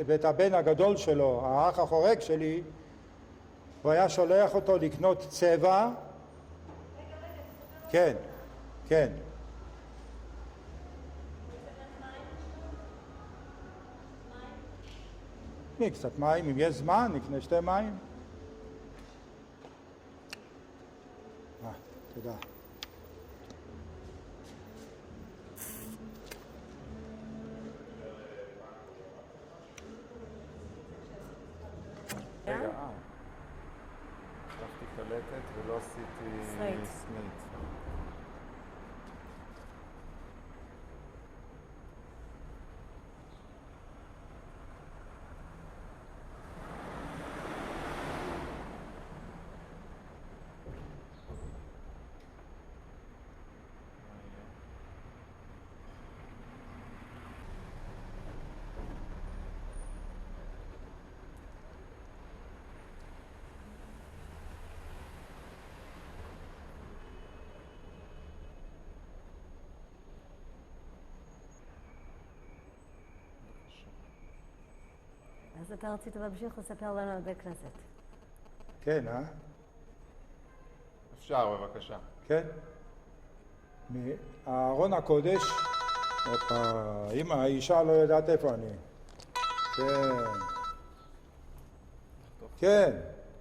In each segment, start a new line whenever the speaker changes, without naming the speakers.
ואת הבן הגדול שלו, האח החורג שלי, הוא היה שולח אותו לקנות צבע. כן, כן. נקנה קצת מים, אם יש זמן, נקנה 2 מים. תודה.
רגע,
החלפתי קלטת ולא עשיתי סנית.
אז אתה רצית להמשיך לספר לנו על בית כנסת.
כן,
אפשר, בבקשה.
כן. מארון הקודש, אם האישה לא יודעת איפה אני. כן.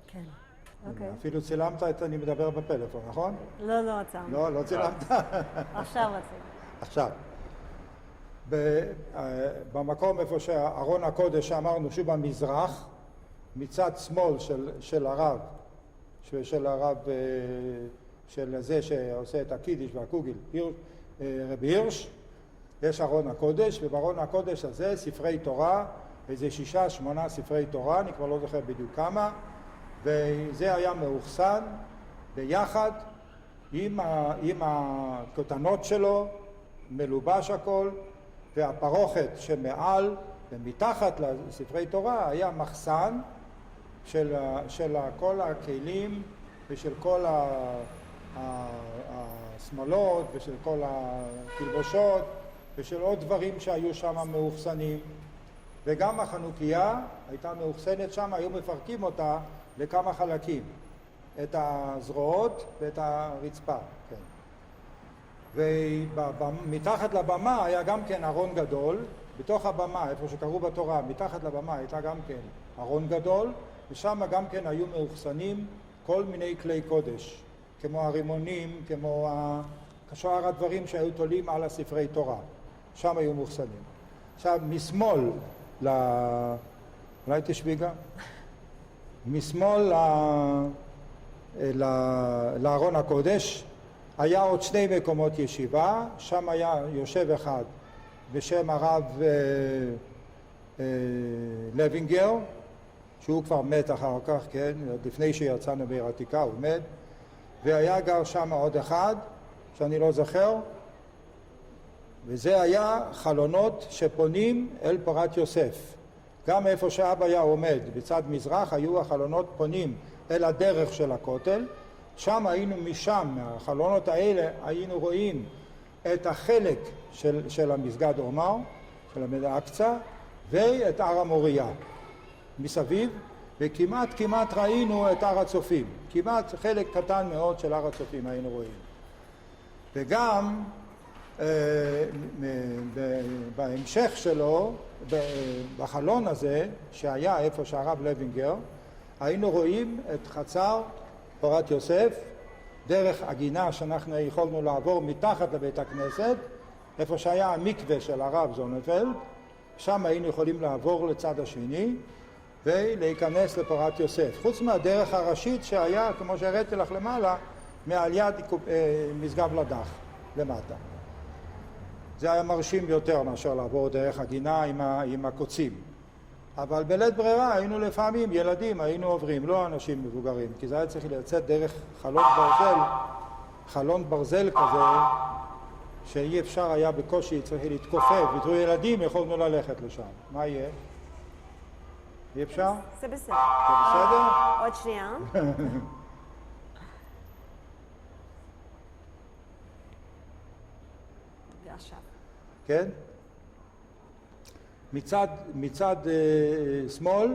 כן, אוקיי.
אפילו צילמת את אני מדבר בפלאפון, נכון?
לא עצרנו.
לא צילמת.
עכשיו רציתי.
עכשיו. במקום איפה שארון הקודש שאמרנו שהוא במזרח, מצד שמאל של הרב, של זה שעושה את הקידיש והקוגיל, רבי הירש, יש ארון הקודש, ובארון הקודש הזה ספרי תורה, איזה 6-8 ספרי תורה, אני כבר לא זוכר בדיוק כמה, וזה היה מאוחסן ביחד עם הכותנות שלו, מלובש הכל, והפרוכת שמעל ומתחת לספרי תורה היה מחסן של כל הכלים ושל כל השמלות ושל כל התלבושות ושל עוד דברים שהיו שם מאוחסנים. וגם החנוכיה הייתה מאוחסנת שם, היו מפרקים אותה לכמה חלקים, את הזרועות ואת הרצפה. כן. ומתחת לבמה היה גם כן ארון גדול, בתוך הבמה, איפה שקראו בתורה, מתחת לבמה הייתה גם כן ארון גדול, ושם גם כן היו מאוחסנים כל מיני כלי קודש, כמו הרימונים, כמו שאר הדברים שהיו תולים על הספרי תורה, שם היו מאוחסנים. עכשיו, משמאל, אולי תשבי גם? משמאל לארון הקודש, היה עוד 2 מקומות ישיבה, שם היה יושב אחד בשם הרב לוינגר, שהוא כבר מת אחר כך, כן, לפני שיצאנו בעיר העתיקה הוא מת, והיה גר שם עוד אחד שאני לא זוכר, וזה היה חלונות שפונים אל פורת יוסף. גם איפה שאבא היה עומד בצד מזרח היו החלונות פונים אל הדרך של הכותל, שם היינו משם, מהחלונות האלה, היינו רואים את החלק של המסגד עומר, של המדע-אקצה, ואת הר המוריה מסביב, וכמעט ראינו את הר הצופים. כמעט חלק קטן מאוד של הר הצופים היינו רואים. וגם בהמשך שלו, בחלון הזה, שהיה איפה שהרב לוינגר, היינו רואים את חצר פורת יוסף, דרך הגינה שאנחנו יכולנו לעבור מתחת לבית הכנסת, איפה שהיה המקווה של הרב זוננפלד, שם היינו יכולים לעבור לצד השני ולהיכנס לפורת יוסף. חוץ מהדרך הראשית שהיה, כמו שהראיתי לך למעלה, מעל יד משגב לדח, למטה. זה היה מרשים יותר מאשר לעבור דרך הגינה עם הקוצים. אבל בלית ברירה היינו לפעמים ילדים, היינו עוברים, לא אנשים מבוגרים, כי זה היה צריך לצאת דרך חלון ברזל כזה, שאי אפשר היה בקושי, צריך להתכופף, ותראו ילדים יכולנו ללכת לשם. מה יהיה? אי אפשר?
זה בסדר.
זה בסדר?
עוד שנייה. ועכשיו.
כן? מצד שמאל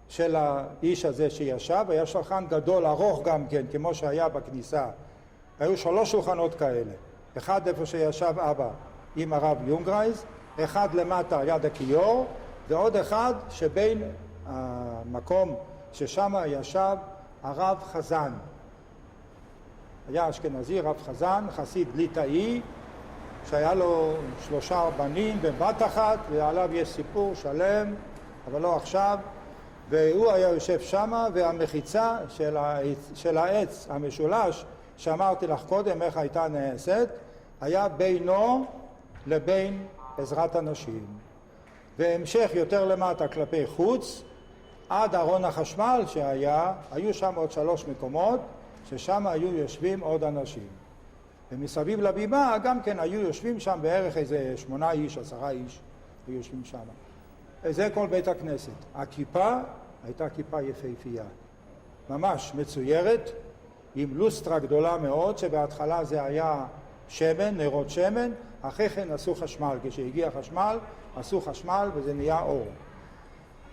של האיש הזה שישב, היה שולחן גדול, ארוך גם כן, כמו שהיה בכניסה. היו 3 שולחנות כאלה. אחד איפה שישב אבא עם הרב יונגרייז, אחד למטה על יד הכיור, ועוד אחד שבין המקום ששם ישב הרב חזן. היה אשכנזי, רב חזן, חסיד ליטאי, שהיה לו 3 בנים בבת אחת, ועליו יש סיפור שלם, אבל לא עכשיו. והוא היה יושב שמה, והמחיצה של העץ המשולש, שאמרתי לך קודם איך הייתה נעשית, היה בינו לבין עזרת הנשים. והמשך יותר למטה כלפי חוץ, עד ארון החשמל שהיה, היו שם עוד 3 מקומות, ששם היו יושבים עוד אנשים. ומסביב לבימה גם כן היו יושבים שם בערך איזה 8 איש, 10 איש, היו יושבים שם. זה כל בית הכנסת. הכיפה הייתה כיפה יפהפייה, ממש מצוירת, עם לוסטרה גדולה מאוד, שבהתחלה זה היה שמן, נרות שמן, אחרי כן עשו חשמל, כשהגיע חשמל, עשו חשמל וזה נהיה אור.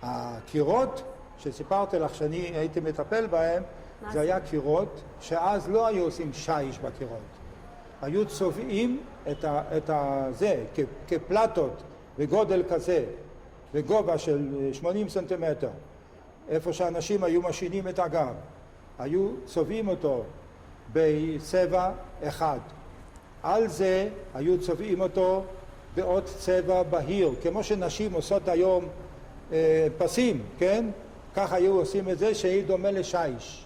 הקירות שסיפרתי לך שאני הייתי מטפל בהם, זה היה קירות שאז לא היו עושים שיש בקירות. היו צובעים את זה כפלטות בגודל כזה, בגובה של 80 סנטימטר, איפה שאנשים היו משינים את הגב. היו צובעים אותו בצבע אחד. על זה היו צובעים אותו בעוד צבע בהיר, כמו שנשים עושות היום פסים, כן? כך היו עושים את זה שהיא דומה לשיש.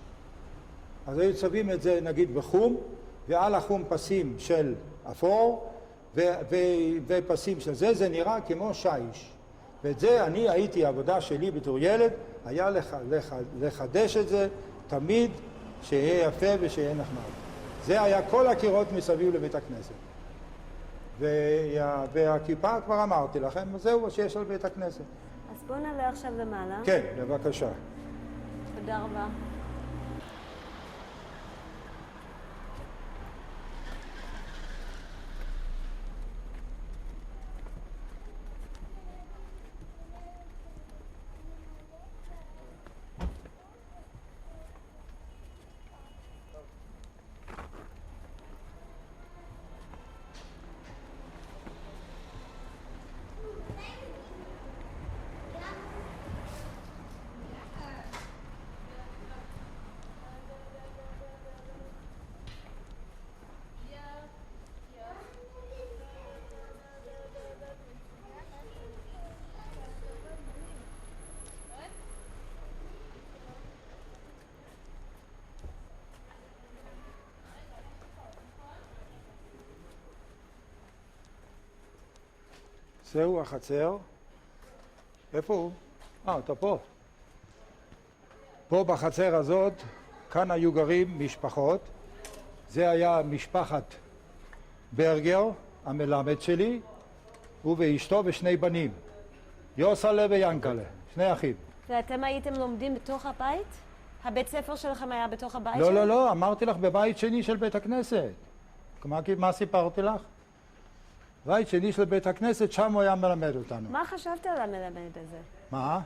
אז היו צובעים את זה נגיד בחום, ועל החום פסים של אפור, ופסים של זה נראה כמו שיש. ואת זה אני הייתי, העבודה שלי בתור ילד, היה לחדש את זה תמיד, שיהיה יפה ושיהיה נחמד. זה היה כל הקירות מסביב לבית הכנסת. והכיפה כבר אמרתי לכם, זהו שיש על בית הכנסת.
אז בואו נעלה עכשיו למעלה.
כן, בבקשה.
תודה רבה.
זהו החצר. איפה הוא? אתה פה. פה בחצר הזאת, כאן היו גרים משפחות. זה היה משפחת ברגר, המלמד שלי, הוא ואשתו ו2 בנים. יוסלה ויאנקלה, 2 אחים.
ואתם הייתם לומדים בתוך הבית? הבית ספר שלכם היה בתוך הבית?
לא, אמרתי לך בבית שני של בית הכנסת. מה סיפרתי לך? בית שני של בית הכנסת, שם הוא היה מלמד אותנו.
מה חשבת על המלמד הזה?
מה?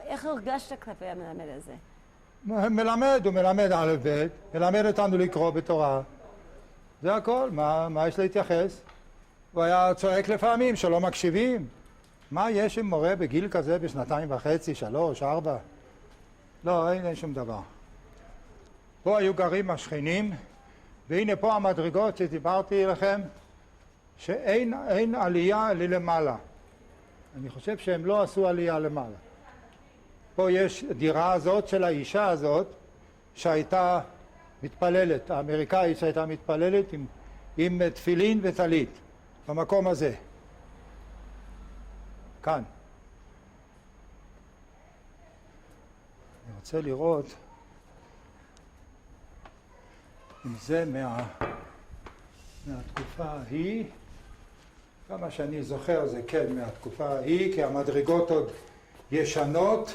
איך הרגשת כלפי המלמד הזה?
הוא מלמד א' ב', מלמד אותנו לקרוא בתורה. זה הכל, מה יש להתייחס? הוא היה צועק לפעמים שלא מקשיבים. מה יש עם מורה בגיל כזה ב2.5, 3, 4? לא, אין שום דבר. פה היו גרים השכנים, והנה פה המדרגות שדיברתי לכם, שאין עלייה למעלה. אני חושב שהם לא עשו עלייה למעלה. פה יש דירה הזאת של האישה הזאת, שהייתה מתפללת, האמריקאית שהייתה מתפללת עם תפילין וטלית, במקום הזה. כאן. אני רוצה לראות אם זה מהתקופה ההיא. כמה שאני זוכר זה כן מהתקופה ההיא, כי המדרגות עוד ישנות.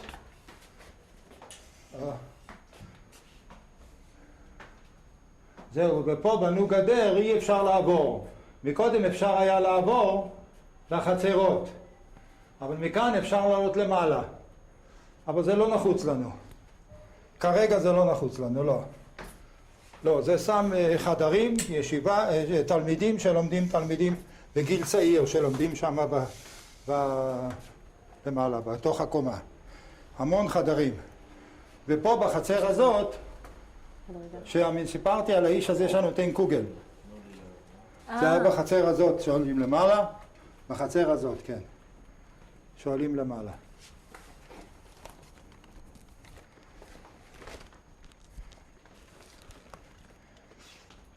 זהו, ופה בנו גדר, אי אפשר לעבור. מקודם אפשר היה לעבור לחצרות. אבל מכאן אפשר לעלות למעלה. אבל זה לא נחוץ לנו. כרגע זה לא נחוץ לנו, לא. לא, זה שם חדרים, ישיבה, תלמידים שלומדים, תלמידים בגיל צעיר שלומדים שם למעלה, בתוך הקומה. המון חדרים. ופה בחצר הזאת, שסיפרתי על האיש הזה שנותן קוגל. זה היה בחצר הזאת שעולים למעלה, בחצר הזאת, כן. שעולים למעלה.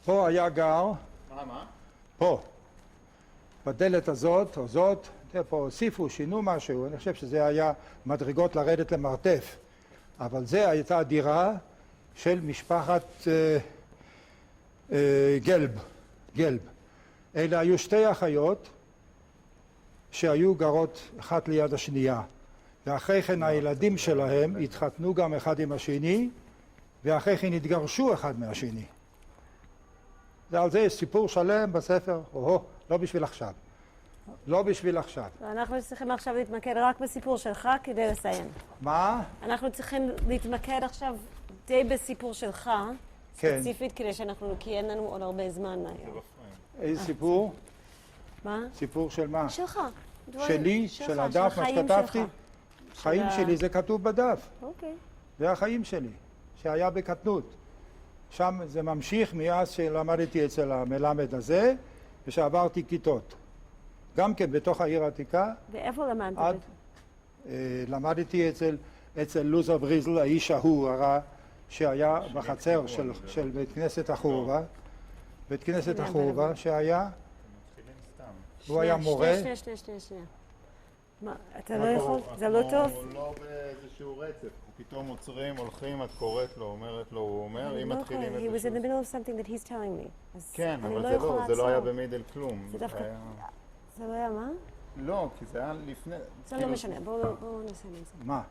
פה היה גר,
מה?
פה, בדלת הזאת או זאת, פה הוסיפו, שינו משהו, אני חושב שזה היה מדרגות לרדת למרתף, אבל זה הייתה דירה של משפחת גלב. אלה היו שתי אחיות שהיו גרות אחת ליד השנייה, ואחרי כן הילדים שלהם התחתנו גם אחד עם השני, ואחרי כן התגרשו אחד מהשני. ועל זה יש סיפור שלם בספר, לא בשביל עכשיו. לא בשביל עכשיו.
אנחנו צריכים עכשיו להתמקד רק בסיפור שלך כדי לסיים.
מה?
אנחנו צריכים להתמקד עכשיו די בסיפור שלך,
כן.
ספציפית, כדי שאנחנו, כי אין לנו עוד הרבה זמן היום.
איזה סיפור?
מה?
סיפור של מה?
שלך.
שלי? של הדף, מה שכתבתי? חיים שלי זה כתוב בדף.
אוקיי.
זה החיים שלי, שהיה בקטנות. שם זה ממשיך מאז שלמדתי אצל המלמד הזה, ושעברתי כיתות. גם כן בתוך העיר העתיקה.
ואיפה למדת?
למדתי אצל לוזה בריזל, האיש ההוא הרע, שהיה בחצר של בית כנסת החורבה. בית כנסת החורבה שהיה, הוא היה מורה.
שנייה. מה, אתה לא יכול? זה לא טוב?
אנחנו לא באיזשהו רצף, אנחנו פתאום עוצרים, הולכים, את קוראת לו, אומרת לו, הוא אומר, אם מתחילים
He was in the middle of something that he's telling me.
כן,
אני
אבל
לא
זה לא היה במידל כלום.
זה דווקא... זה לא היה מה?
לא, כי זה היה לפני...
זה לא משנה, בואו נסיים את זה.
מה?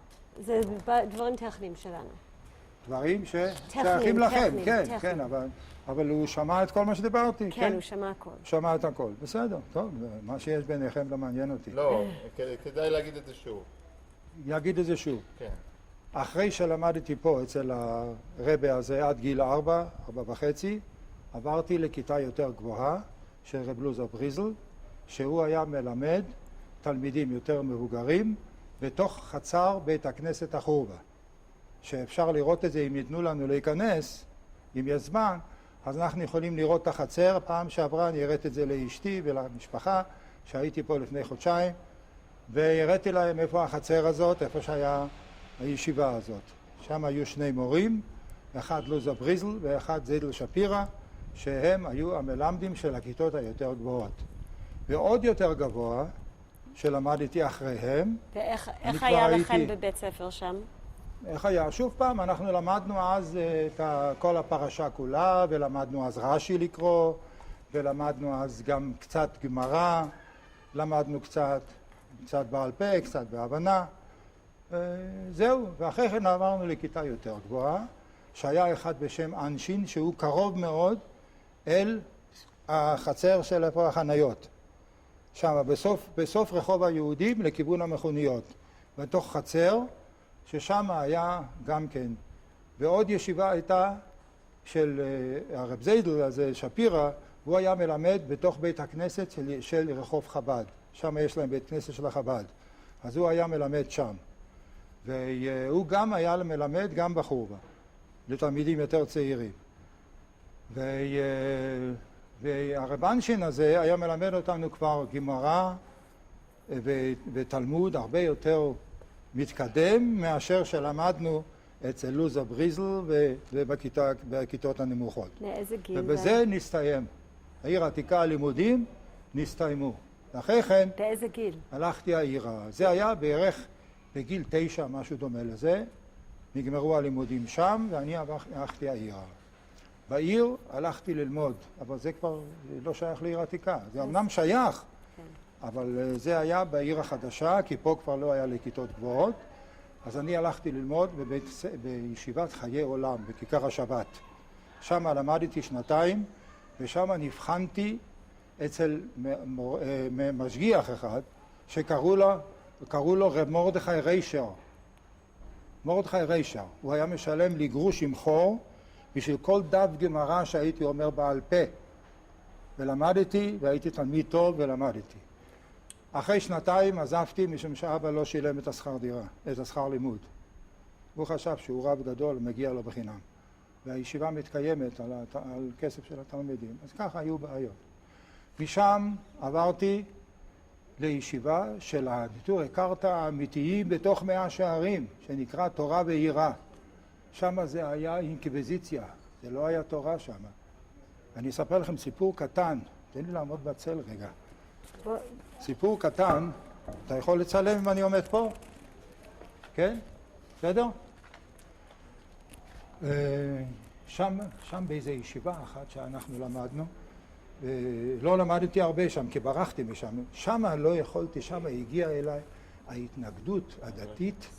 זה דברים טכניים שלנו.
דברים ששייכים לכם, כן, אבל הוא שמע את כל מה שדיברתי,
כן, הוא שמע הכל.
שמע את הכל, בסדר, טוב, מה שיש ביניכם לא מעניין אותי.
לא, כדאי להגיד את זה שוב.
יגיד את זה שוב.
כן.
אחרי שלמדתי פה אצל הרבי הזה עד גיל 4, 4.5, עברתי לכיתה יותר גבוהה של רב לוזה בריזל, שהוא היה מלמד תלמידים יותר מבוגרים בתוך חצר בית הכנסת החורבה. שאפשר לראות את זה אם ייתנו לנו להיכנס, אם יש זמן, אז אנחנו יכולים לראות את החצר. פעם שעברה אני הראיתי את זה לאשתי ולמשפחה, שהייתי פה לפני חודשיים, והראיתי להם איפה החצר הזאת, איפה שהיה הישיבה הזאת. שם היו שני מורים, אחד לוזה בריזל ואחד זיידל שפירא, שהם היו המלמדים של הכיתות היותר גבוהות. ועוד יותר גבוה, שלמדתי אחריהם.
ואיך היה לכם בבית ספר שם?
איך היה? שוב פעם, אנחנו למדנו אז את כל הפרשה כולה, ולמדנו אז רש"י לקרוא, ולמדנו אז גם קצת גמרא, למדנו קצת בעל פה, קצת בהבנה. זהו, ואחרי כן עברנו לכיתה יותר גבוהה, שהיה אחד בשם אנשין, שהוא קרוב מאוד אל החצר של איפה החניות. שם, בסוף רחוב היהודים לכיוון המכוניות, בתוך חצר, ששם היה גם כן. ועוד ישיבה הייתה של הרב זיידל הזה, שפירא, הוא היה מלמד בתוך בית הכנסת של רחוב חב"ד. שם יש להם בית כנסת של החב"ד. אז הוא היה מלמד שם. והוא גם היה מלמד גם בחורבה, לתלמידים יותר צעירים. והרב אנשין הזה היה מלמד אותנו כבר גמרא ותלמוד הרבה יותר מתקדם מאשר שלמדנו אצל לוזה בריזל ובכיתות הנמוכות.
מאיזה גיל?
ובזה נסתיים. העיר העתיקה, הלימודים נסתיימו. אחרי כן
באיזה גיל?
הלכתי העירה. זה היה בערך בגיל 9, משהו דומה לזה. נגמרו הלימודים שם ואני הלכתי העירה. בעיר הלכתי ללמוד, אבל זה כבר לא שייך לעיר עתיקה. זה אמנם שייך, אבל זה היה בעיר החדשה, כי פה כבר לא היה לכיתות גבוהות. אז אני הלכתי ללמוד בישיבת חיי עולם, בכיכר השבת. שם למדתי 2 ושם נבחנתי אצל משגיח אחד, שקראו לו קראו לו רב מרדכי ריישר. מרדכי ריישר. הוא היה משלם לי גרוש עם חור בשביל כל דף גמרא שהייתי אומר בעל פה. ולמדתי, והייתי תלמיד טוב ולמדתי. אחרי שנתיים עזבתי משום שאבא לא שילם את השכר דירה, את השכר לימוד. הוא חשב שהוא רב גדול, מגיע לו בחינם. והישיבה מתקיימת על כסף של התלמידים. אז ככה היו בעיות. משם עברתי לישיבה של הביטור הכרת האמיתיים בתוך 100 שערים, שנקרא תורה ויראה. שם זה היה אינקוויזיציה, זה לא היה תורה שם. אני אספר לכם סיפור קטן, תן לי לעמוד בצל רגע. סיפור קטן, אתה יכול לצלם אם אני עומד פה? כן? בסדר? שם באיזו ישיבה אחת שאנחנו למדנו, לא למדתי הרבה שם כי ברחתי משם, שם לא יכולתי, שם הגיעה אליי ההתנגדות הדתית.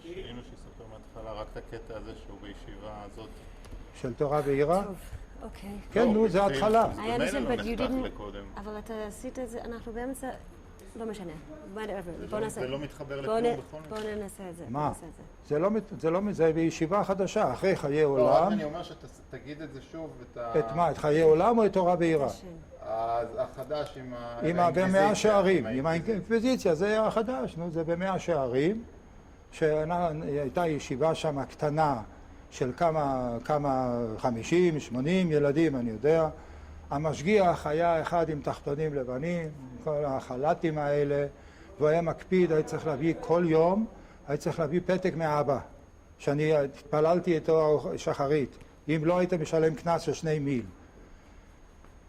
היינו שיספר מההתחלה רק את הקטע הזה שהוא בישיבה הזאת.
של תורה ויראה?
טוב, אוקיי.
כן, נו, זה ההתחלה.
I understand, but you didn't...
לקודם.
אבל אתה עשית את זה, אנחנו באמצע... לא משנה. בוא נעשה.
זה לא מתחבר לכלום בכל
בוא ננסה את זה.
מה? זה בישיבה חדשה, אחרי חיי
לא, רק
עולם.
אני אומר שתגיד את זה שוב,
את מה? את חיי עולם או את תורה ויראה?
החדש
עם ב100 שערים, עם האינקוויזיציה, זה החדש, נו, זה ב100 שערים, שהייתה ישיבה שם קטנה של כמה 50, 80 ילדים, אני יודע. המשגיח היה אחד עם תחתונים לבנים, כל החלטים האלה, והוא היה מקפיד, היה צריך להביא כל יום, היה צריך להביא פתק מאבא, שאני התפללתי איתו שחרית, אם לא היית משלם קנס של 2 מיל.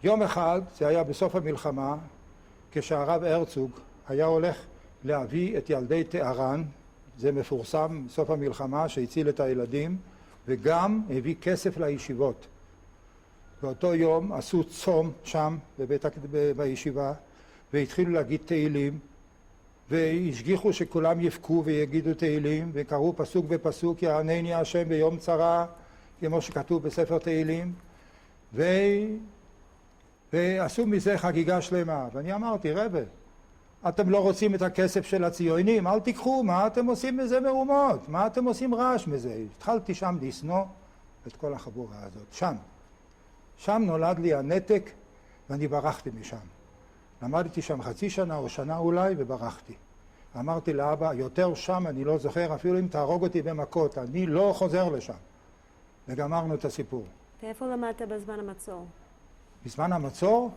יום אחד, זה היה בסוף המלחמה, כשהרב הרצוג היה הולך להביא את ילדי טהרן, זה מפורסם בסוף המלחמה שהציל את הילדים, וגם הביא כסף לישיבות. באותו יום עשו צום שם בישיבה, והתחילו להגיד תהילים, והשגיחו שכולם יפקו ויגידו תהילים, וקראו פסוק בפסוק, יענני השם ביום צרה, כמו שכתוב בספר תהילים, ועשו מזה חגיגה שלמה. ואני אמרתי, רבי, אתם לא רוצים את הכסף של הציונים, אל תיקחו, מה אתם עושים מזה מהומות? מה אתם עושים רעש מזה? התחלתי שם לשנוא את כל החבורה הזאת, שם נולד לי הנתק ואני ברחתי משם. למדתי שם חצי שנה או שנה אולי וברחתי. אמרתי לאבא, יותר שם אני לא זוכר, אפילו אם תהרוג אותי במכות, אני לא חוזר לשם. וגמרנו את הסיפור.
ואיפה למדת בזמן המצור?
בזמן המצור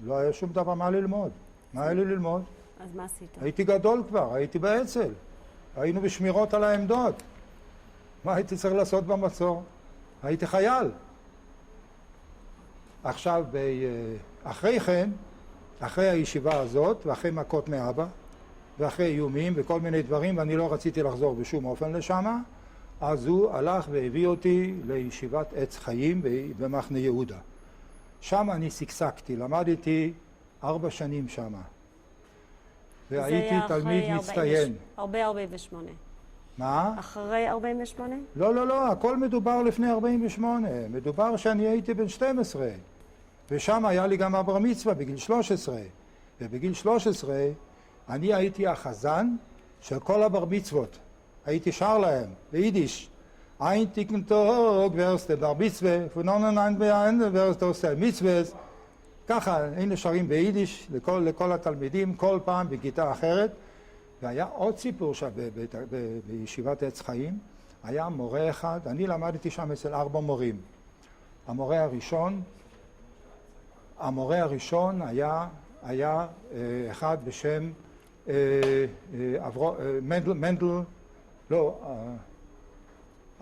לא היה שום דבר מה ללמוד. מה היה לי ללמוד?
אז מה עשית?
הייתי גדול כבר, הייתי באצ"ל. היינו בשמירות על העמדות. מה הייתי צריך לעשות במצור? הייתי חייל. עכשיו, אחרי כן, אחרי הישיבה הזאת, ואחרי מכות מאבא, ואחרי איומים וכל מיני דברים, ואני לא רציתי לחזור בשום אופן לשם, אז הוא הלך והביא אותי לישיבת עץ חיים במחנה יהודה. שם אני סקסקתי, למדתי 4 שנים שם. והייתי תלמיד מצטיין.
הרבה 48.
מה?
אחרי 48?
לא, הכל מדובר לפני 48. מדובר שאני הייתי בן 12. ושם היה לי גם אבר מצווה בגיל 13. ובגיל 13 אני הייתי החזן של כל אבר מצוות. הייתי שר להם, ביידיש. Ein Ticken Tag wirst du בר מצווה, von anderen Beinen wirst du עושה מצווה. ככה, היינו שרים ביידיש לכל התלמידים, כל פעם בכיתה אחרת. והיה עוד סיפור בישיבת עץ חיים. היה מורה אחד, אני למדתי שם אצל 4 מורים. המורה הראשון היה אחד בשם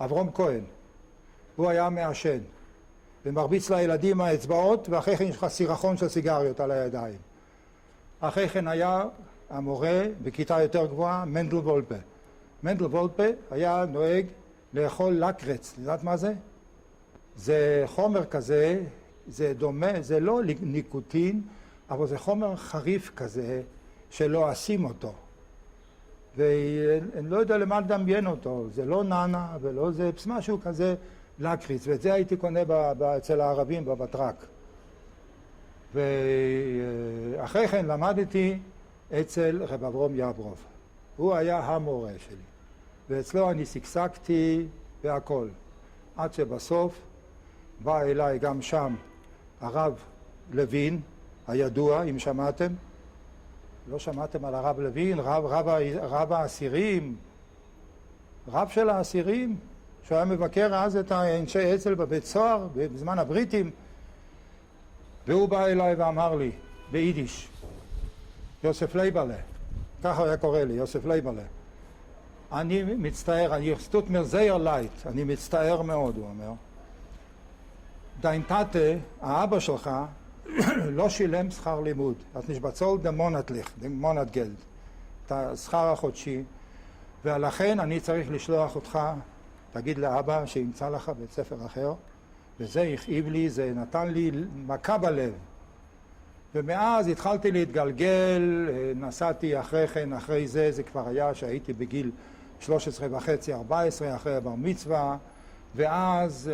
אברום כהן. הוא היה מעשן ומרביץ לילדים האצבעות, ואחרי כן יש לך סירחון של סיגריות על הידיים. אחרי כן היה המורה בכיתה יותר גבוהה, מנדל וולפה. מנדל וולפה היה נוהג לאכול לקרץ. יודעת מה זה? זה חומר כזה, זה דומה, זה לא ניקוטין, אבל זה חומר חריף כזה שלא עשים אותו. ואני לא יודע למה לדמיין אותו, זה לא ננה ולא זה משהו כזה לקריץ, ואת זה הייתי קונה אצל הערבים בבטרק. ואחרי כן למדתי אצל רב אברום יברוב. הוא היה המורה שלי, ואצלו אני סקסקתי והכל. עד שבסוף בא אליי גם שם הרב לוין, הידוע, אם שמעתם. לא שמעתם על הרב לוין, רב האסירים, רב של האסירים, שהוא היה מבקר אז את האנשי אצ"ל בבית סוהר בזמן הבריטים. והוא בא אליי ואמר לי ביידיש, יוסף לייבלה, ככה הוא היה קורא לי, יוסף לייבלה, אני מצטער, תut mir sehr leid, אני מצטער מאוד, הוא אומר. dein Tate, האבא שלך, לא שילם שכר לימוד. את נשבצול דמונתליך, דמונתגלד, את השכר החודשי, ולכן אני צריך לשלוח אותך, תגיד לאבא שימצא לך בית ספר אחר, וזה הכאיב לי, זה נתן לי מכה בלב. ומאז התחלתי להתגלגל, נסעתי אחרי כן, אחרי זה כבר היה שהייתי בגיל 13.5, 14, אחרי הבר מצווה, ואז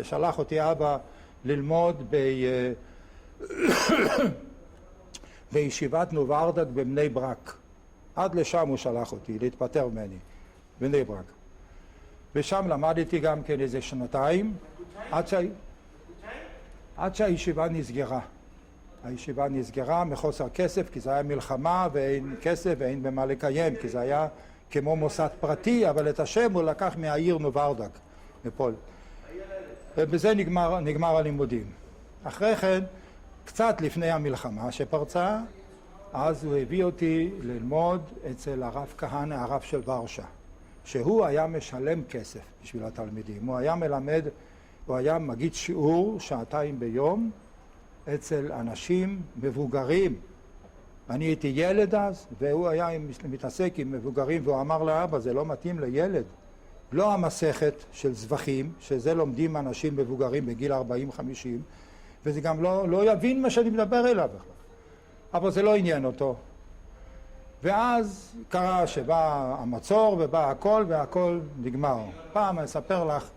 שלח אותי אבא ללמוד בישיבת נוברדק בבני ברק. עד לשם הוא שלח אותי, להתפטר ממני, בבני ברק. ושם למדתי גם כן איזה שנתיים, עד שהישיבה נסגרה. הישיבה נסגרה מחוסר כסף, כי זה היה מלחמה ואין כסף ואין במה לקיים, כי זה היה כמו מוסד פרטי, אבל את השם הוא לקח מהעיר נוברדק, מפול. ובזה נגמר הלימודים. אחרי כן, קצת לפני המלחמה שפרצה, אז הוא הביא אותי ללמוד אצל הרב כהנא, הרב של ורשה, שהוא היה משלם כסף בשביל התלמידים. הוא היה מלמד, הוא היה מגיד שיעור 2 ביום אצל אנשים מבוגרים. אני הייתי ילד אז, והוא היה מתעסק עם מבוגרים, והוא אמר לאבא, זה לא מתאים לילד. לא המסכת של זבחים, שזה לומדים אנשים מבוגרים בגיל 40-50, וזה גם לא יבין מה שאני מדבר אליו בכלל. אבל זה לא עניין אותו. ואז קרה שבא המצור ובא הכל, והכל נגמר. פעם אני אספר לך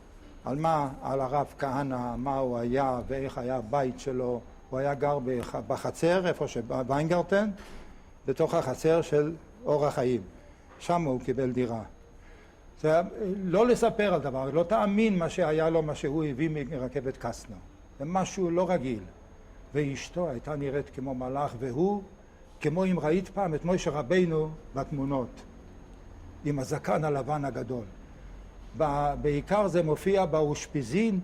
על מה, על הרב כהנא, מה הוא היה ואיך היה הבית שלו. הוא היה גר בחצר, איפה שוויינגרטן, בתוך החצר של אור החיים. שם הוא קיבל דירה. זה לא לספר על דבר, לא תאמין מה שהיה לו, מה שהוא הביא מרכבת קסטנר. זה משהו לא רגיל. ואשתו הייתה נראית כמו מלאך, והוא, כמו אם ראית פעם את משה רבינו בתמונות, עם הזקן הלבן הגדול. בעיקר זה מופיע באושפיזין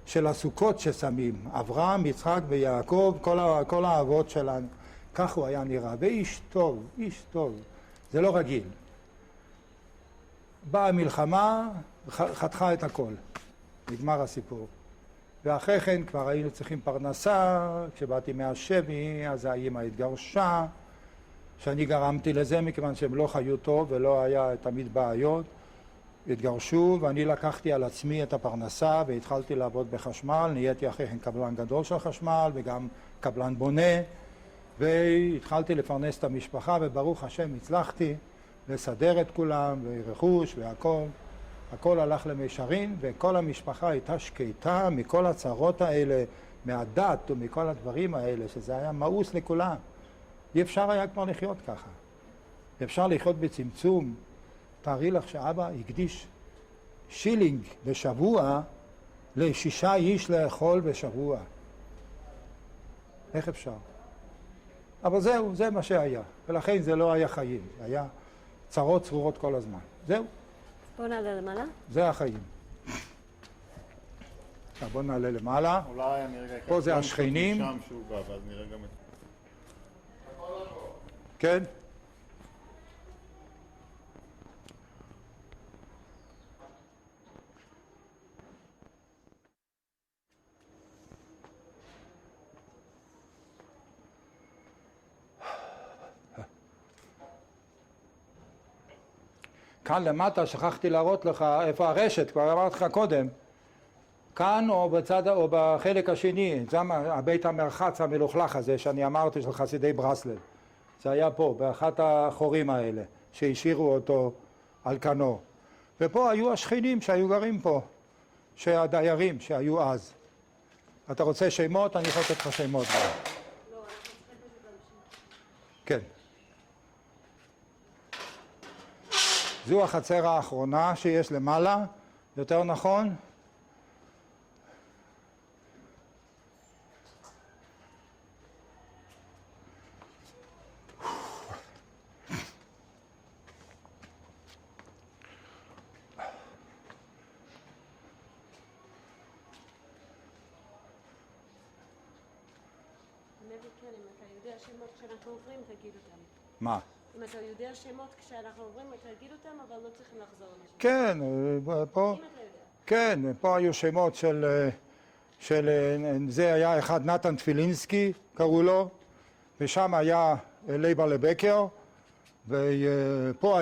של הסוכות ששמים, אברהם, יצחק ויעקב, כל האבות שלנו. כך הוא היה נראה, ואיש טוב, איש טוב. זה לא רגיל. באה המלחמה, חתכה את הכל. נגמר הסיפור. ואחרי כן כבר היינו צריכים פרנסה, כשבאתי מהשבי, אז האמא התגרשה, שאני גרמתי לזה מכיוון שהם לא חיו טוב ולא היה תמיד בעיות. התגרשו ואני לקחתי על עצמי את הפרנסה והתחלתי לעבוד בחשמל, נהייתי אחרי כן קבלן גדול של חשמל וגם קבלן בונה, והתחלתי לפרנס את המשפחה וברוך השם הצלחתי לסדר את כולם ורכוש והכל. הכל הלך למישרין וכל המשפחה הייתה שקטה מכל הצרות האלה, מהדת ומכל הדברים האלה, שזה היה מאוס לכולם. אי אפשר היה כבר לחיות ככה. אפשר לחיות בצמצום. תארי לך שאבא הקדיש שילינג בשבוע ל6 איש לאכול בשבוע. איך אפשר? אבל זהו, זה מה שהיה. ולכן זה לא היה חיים, זה היה צרות צרורות כל הזמן. זהו.
בוא נעלה למעלה.
זה החיים. בוא נעלה למעלה.
אולי אני רגע...
פה זה השכנים.
שם שהוא בא, ואז נראה גם את...
כן? כאן למטה שכחתי להראות לך איפה הרשת, כבר אמרתי לך קודם. כאן או בצד או בחלק השני, זה הבית המרחץ המלוכלך הזה שאני אמרתי של חסידי ברסלב. זה היה פה, באחת החורים האלה, שהשאירו אותו על כנו. ופה היו השכנים שהיו גרים פה, שהדיירים שהיו אז. אתה רוצה שמות? אני יכול לתת לך שמות. כן. זו החצר האחרונה שיש למעלה, יותר נכון.
אם אתה יודע שמות כשאנחנו עוברים, תגיד אותם.
מה?
אם אתה יודע שמות כשאנחנו עוברים, תגיד אותם, אבל לא צריכים לחזור לשם.
כן, פה,
אם אתה יודע.
כן, פה היו שמות של זה היה אחד נתן תפילינסקי, קראו לו, ושם היה לייבל בקר, ופה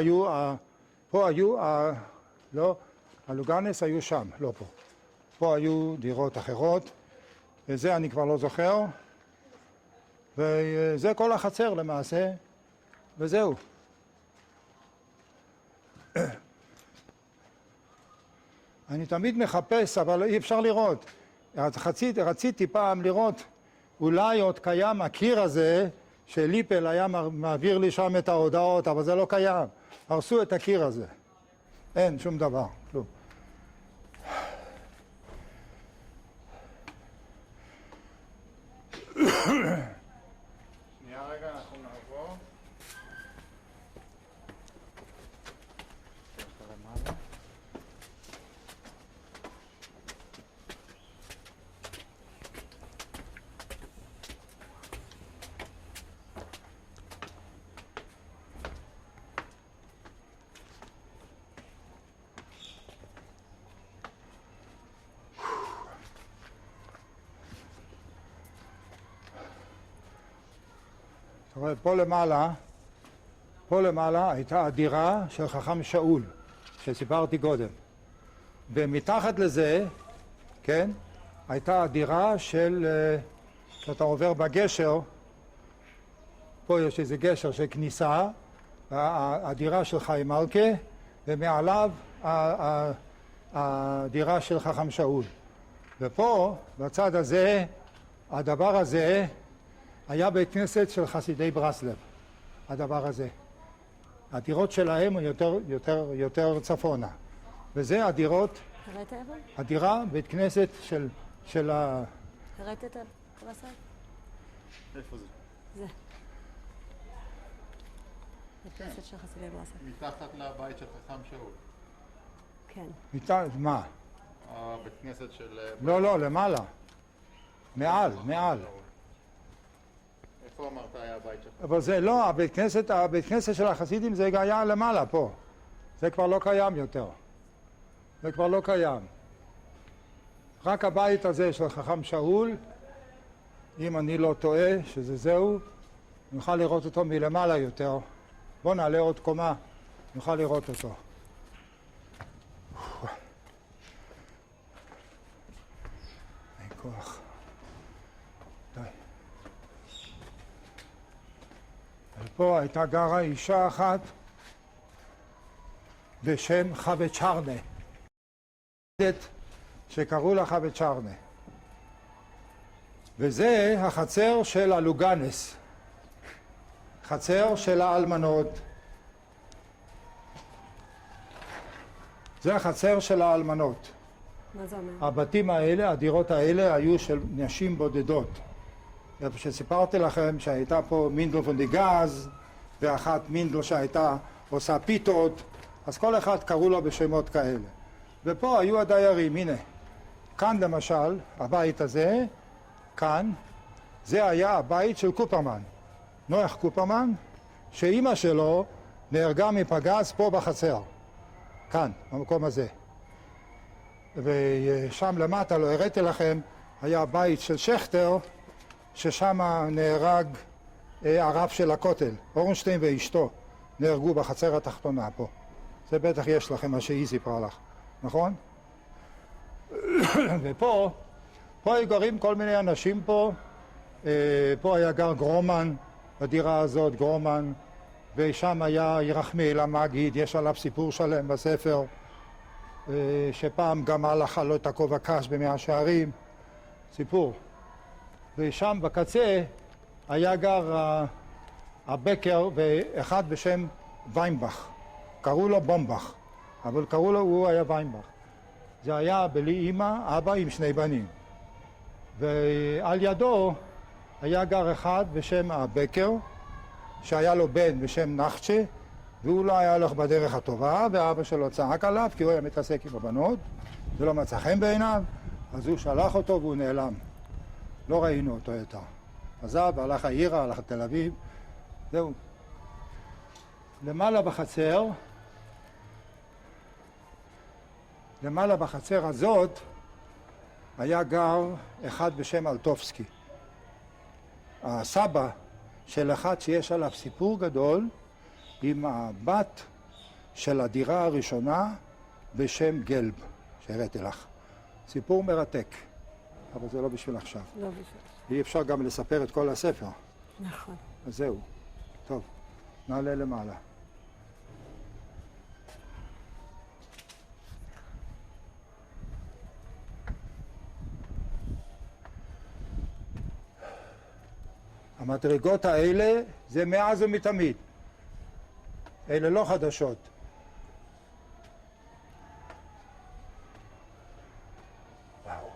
היו, לא, הלוגנס היו שם, לא פה. פה היו דירות אחרות, וזה אני כבר לא זוכר, וזה כל החצר למעשה, וזהו. אני תמיד מחפש, אבל אי אפשר לראות. רציתי פעם לראות, אולי עוד קיים הקיר הזה, שליפל היה מעביר לי שם את ההודעות, אבל זה לא קיים. הרסו את הקיר הזה. אין שום דבר, כלום.
שנייה רגע, אנחנו נעבור.
אתה רואה, פה למעלה הייתה הדירה של חכם שאול, שסיפרתי קודם. ומתחת לזה, כן, הייתה הדירה של, כשאתה עובר בגשר, פה יש איזה גשר של כניסה, הדירה של חיים מלכה, ומעליו הדירה של חכם שאול. ופה, בצד הזה, הדבר הזה, היה בית כנסת של חסידי ברסלב, הדבר הזה. הדירות שלהם יותר צפונה. וזה הדירות,
קראת אבל?
הדירה, בית כנסת של
קראת את הברסל?
איפה זה?
זה. בית כנסת של חסידי ברסל.
מתחת לבית של חכם שאול.
כן.
מה?
הבית כנסת של...
לא, למעלה. מעל.
איפה אמרת היה הבית שלך?
אבל זה לא, הבית כנסת של החסידים זה היה למעלה פה. זה כבר לא קיים יותר. זה כבר לא קיים. רק הבית הזה של חכם שאול, אם אני לא טועה שזה זהו, נוכל לראות אותו מלמעלה יותר. בואו נעלה עוד קומה, נוכל לראות אותו. אין כוח. די. ופה הייתה גרה אישה אחת בשם חבצ'רנה, שקראו לה חבצ'רנה. וזה החצר של הלוגנס, חצר של האלמנות. זה החצר של האלמנות.
מה זה אומר?
הבתים האלה, הדירות האלה, היו של נשים בודדות. כשסיפרתי לכם שהייתה פה מינדל פונדיגז, ואחת מינדל שהייתה עושה פיתות, אז כל אחד קראו לו בשמות כאלה. ופה היו הדיירים, הנה. כאן למשל, הבית הזה, כאן, זה היה הבית של קופרמן. נוח קופרמן, שאימא שלו נהרגה מפגז פה בחצר. כאן, במקום הזה. ושם למטה, לא הראיתי לכם, היה בית של שכטר, ששם נהרג הרב של הכותל, אורנשטיין ואשתו, נהרגו בחצר התחתונה פה. זה בטח יש לכם מה שהיא סיפרה לך, נכון? ופה, היו גרים כל מיני אנשים פה, פה היה גר גרומן, בדירה הזאת גרומן, ושם היה ירחמיאל המגיד, יש עליו סיפור שלם בספר, שפעם גם הלכה לו את הכובע קש במאה שערים, סיפור. ושם בקצה היה גר הבקר ואחד בשם ויינבך, קראו לו בומבך, אבל קראו לו, הוא היה ויינבך. זה היה בלי אמא, אבא עם שני בנים. ועל ידו היה גר אחד בשם הבקר, שהיה לו בן בשם נחצ'ה, והוא לא היה הולך בדרך הטובה, ואבא שלו צעק עליו, כי הוא היה מתעסק עם הבנות, זה לא מצא חן בעיניו, אז הוא שלח אותו והוא נעלם. לא ראינו אותו יותר. עזב, הלך העירה, הלך לתל אביב, זהו. למעלה בחצר הזאת היה גר אחד בשם אלטובסקי. הסבא של אחד שיש עליו סיפור גדול עם הבת של הדירה הראשונה בשם גלב, שהראיתי לך. סיפור מרתק, אבל זה לא בשביל עכשיו.
לא בשביל.
אי אפשר גם לספר את כל הספר.
נכון.
אז זהו. טוב, נעלה למעלה. המדרגות האלה זה מאז ומתמיד. אלה לא חדשות. וואו.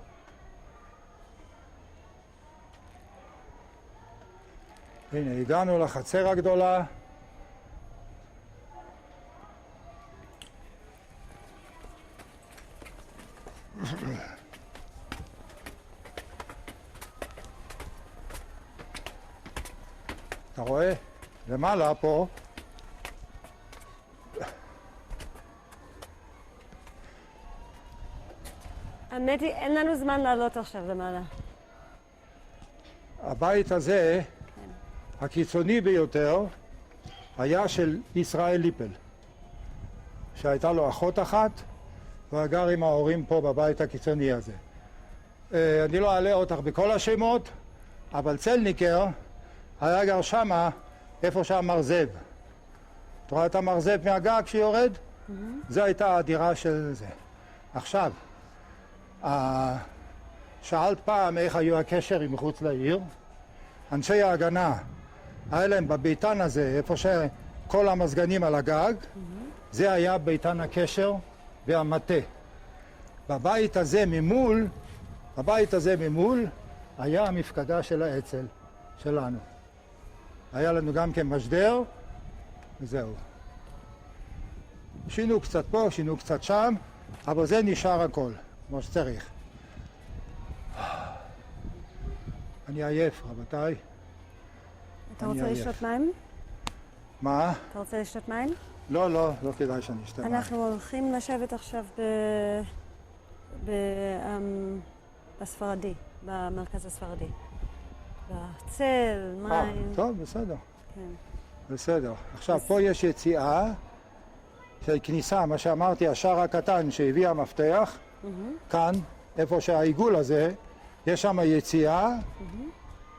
הנה, הגענו לחצר הגדולה. אתה רואה? למעלה פה
האמת היא, אין לנו זמן לעלות עכשיו למעלה.
הבית הזה, הקיצוני ביותר, היה של ישראל ליפל, שהייתה לו אחות אחת, והוא גר עם ההורים פה בבית הקיצוני הזה. אני לא אעלה אותך בכל השמות, אבל צלניקר היה גר שמה, איפה שהמרזב. את רואה את המרזב מהגג שיורד? זו הייתה הדירה של זה. עכשיו, שאלת פעם איך היו הקשר מחוץ לעיר? אנשי ההגנה, היה להם בביתן הזה, איפה שכל המזגנים על הגג, זה היה ביתן הקשר והמטה. בבית הזה ממול, היה המפקדה של האצ"ל שלנו. היה לנו גם כן משדר, וזהו. שינו קצת פה, שינו קצת שם, אבל זה נשאר הכל, כמו שצריך. אני עייף, רבותיי.
אתה רוצה לשתות מים?
מה?
אתה רוצה לשתות מים?
לא, לא כדאי שאני אשתה מים.
אנחנו הולכים לשבת עכשיו בספרדי, במרכז הספרדי. בצל, מים.
טוב, בסדר.
כן.
בסדר. עכשיו, פה יש יציאה של כניסה, מה שאמרתי, השער הקטן שהביא המפתח, כאן, איפה שהעיגול הזה, יש שם יציאה,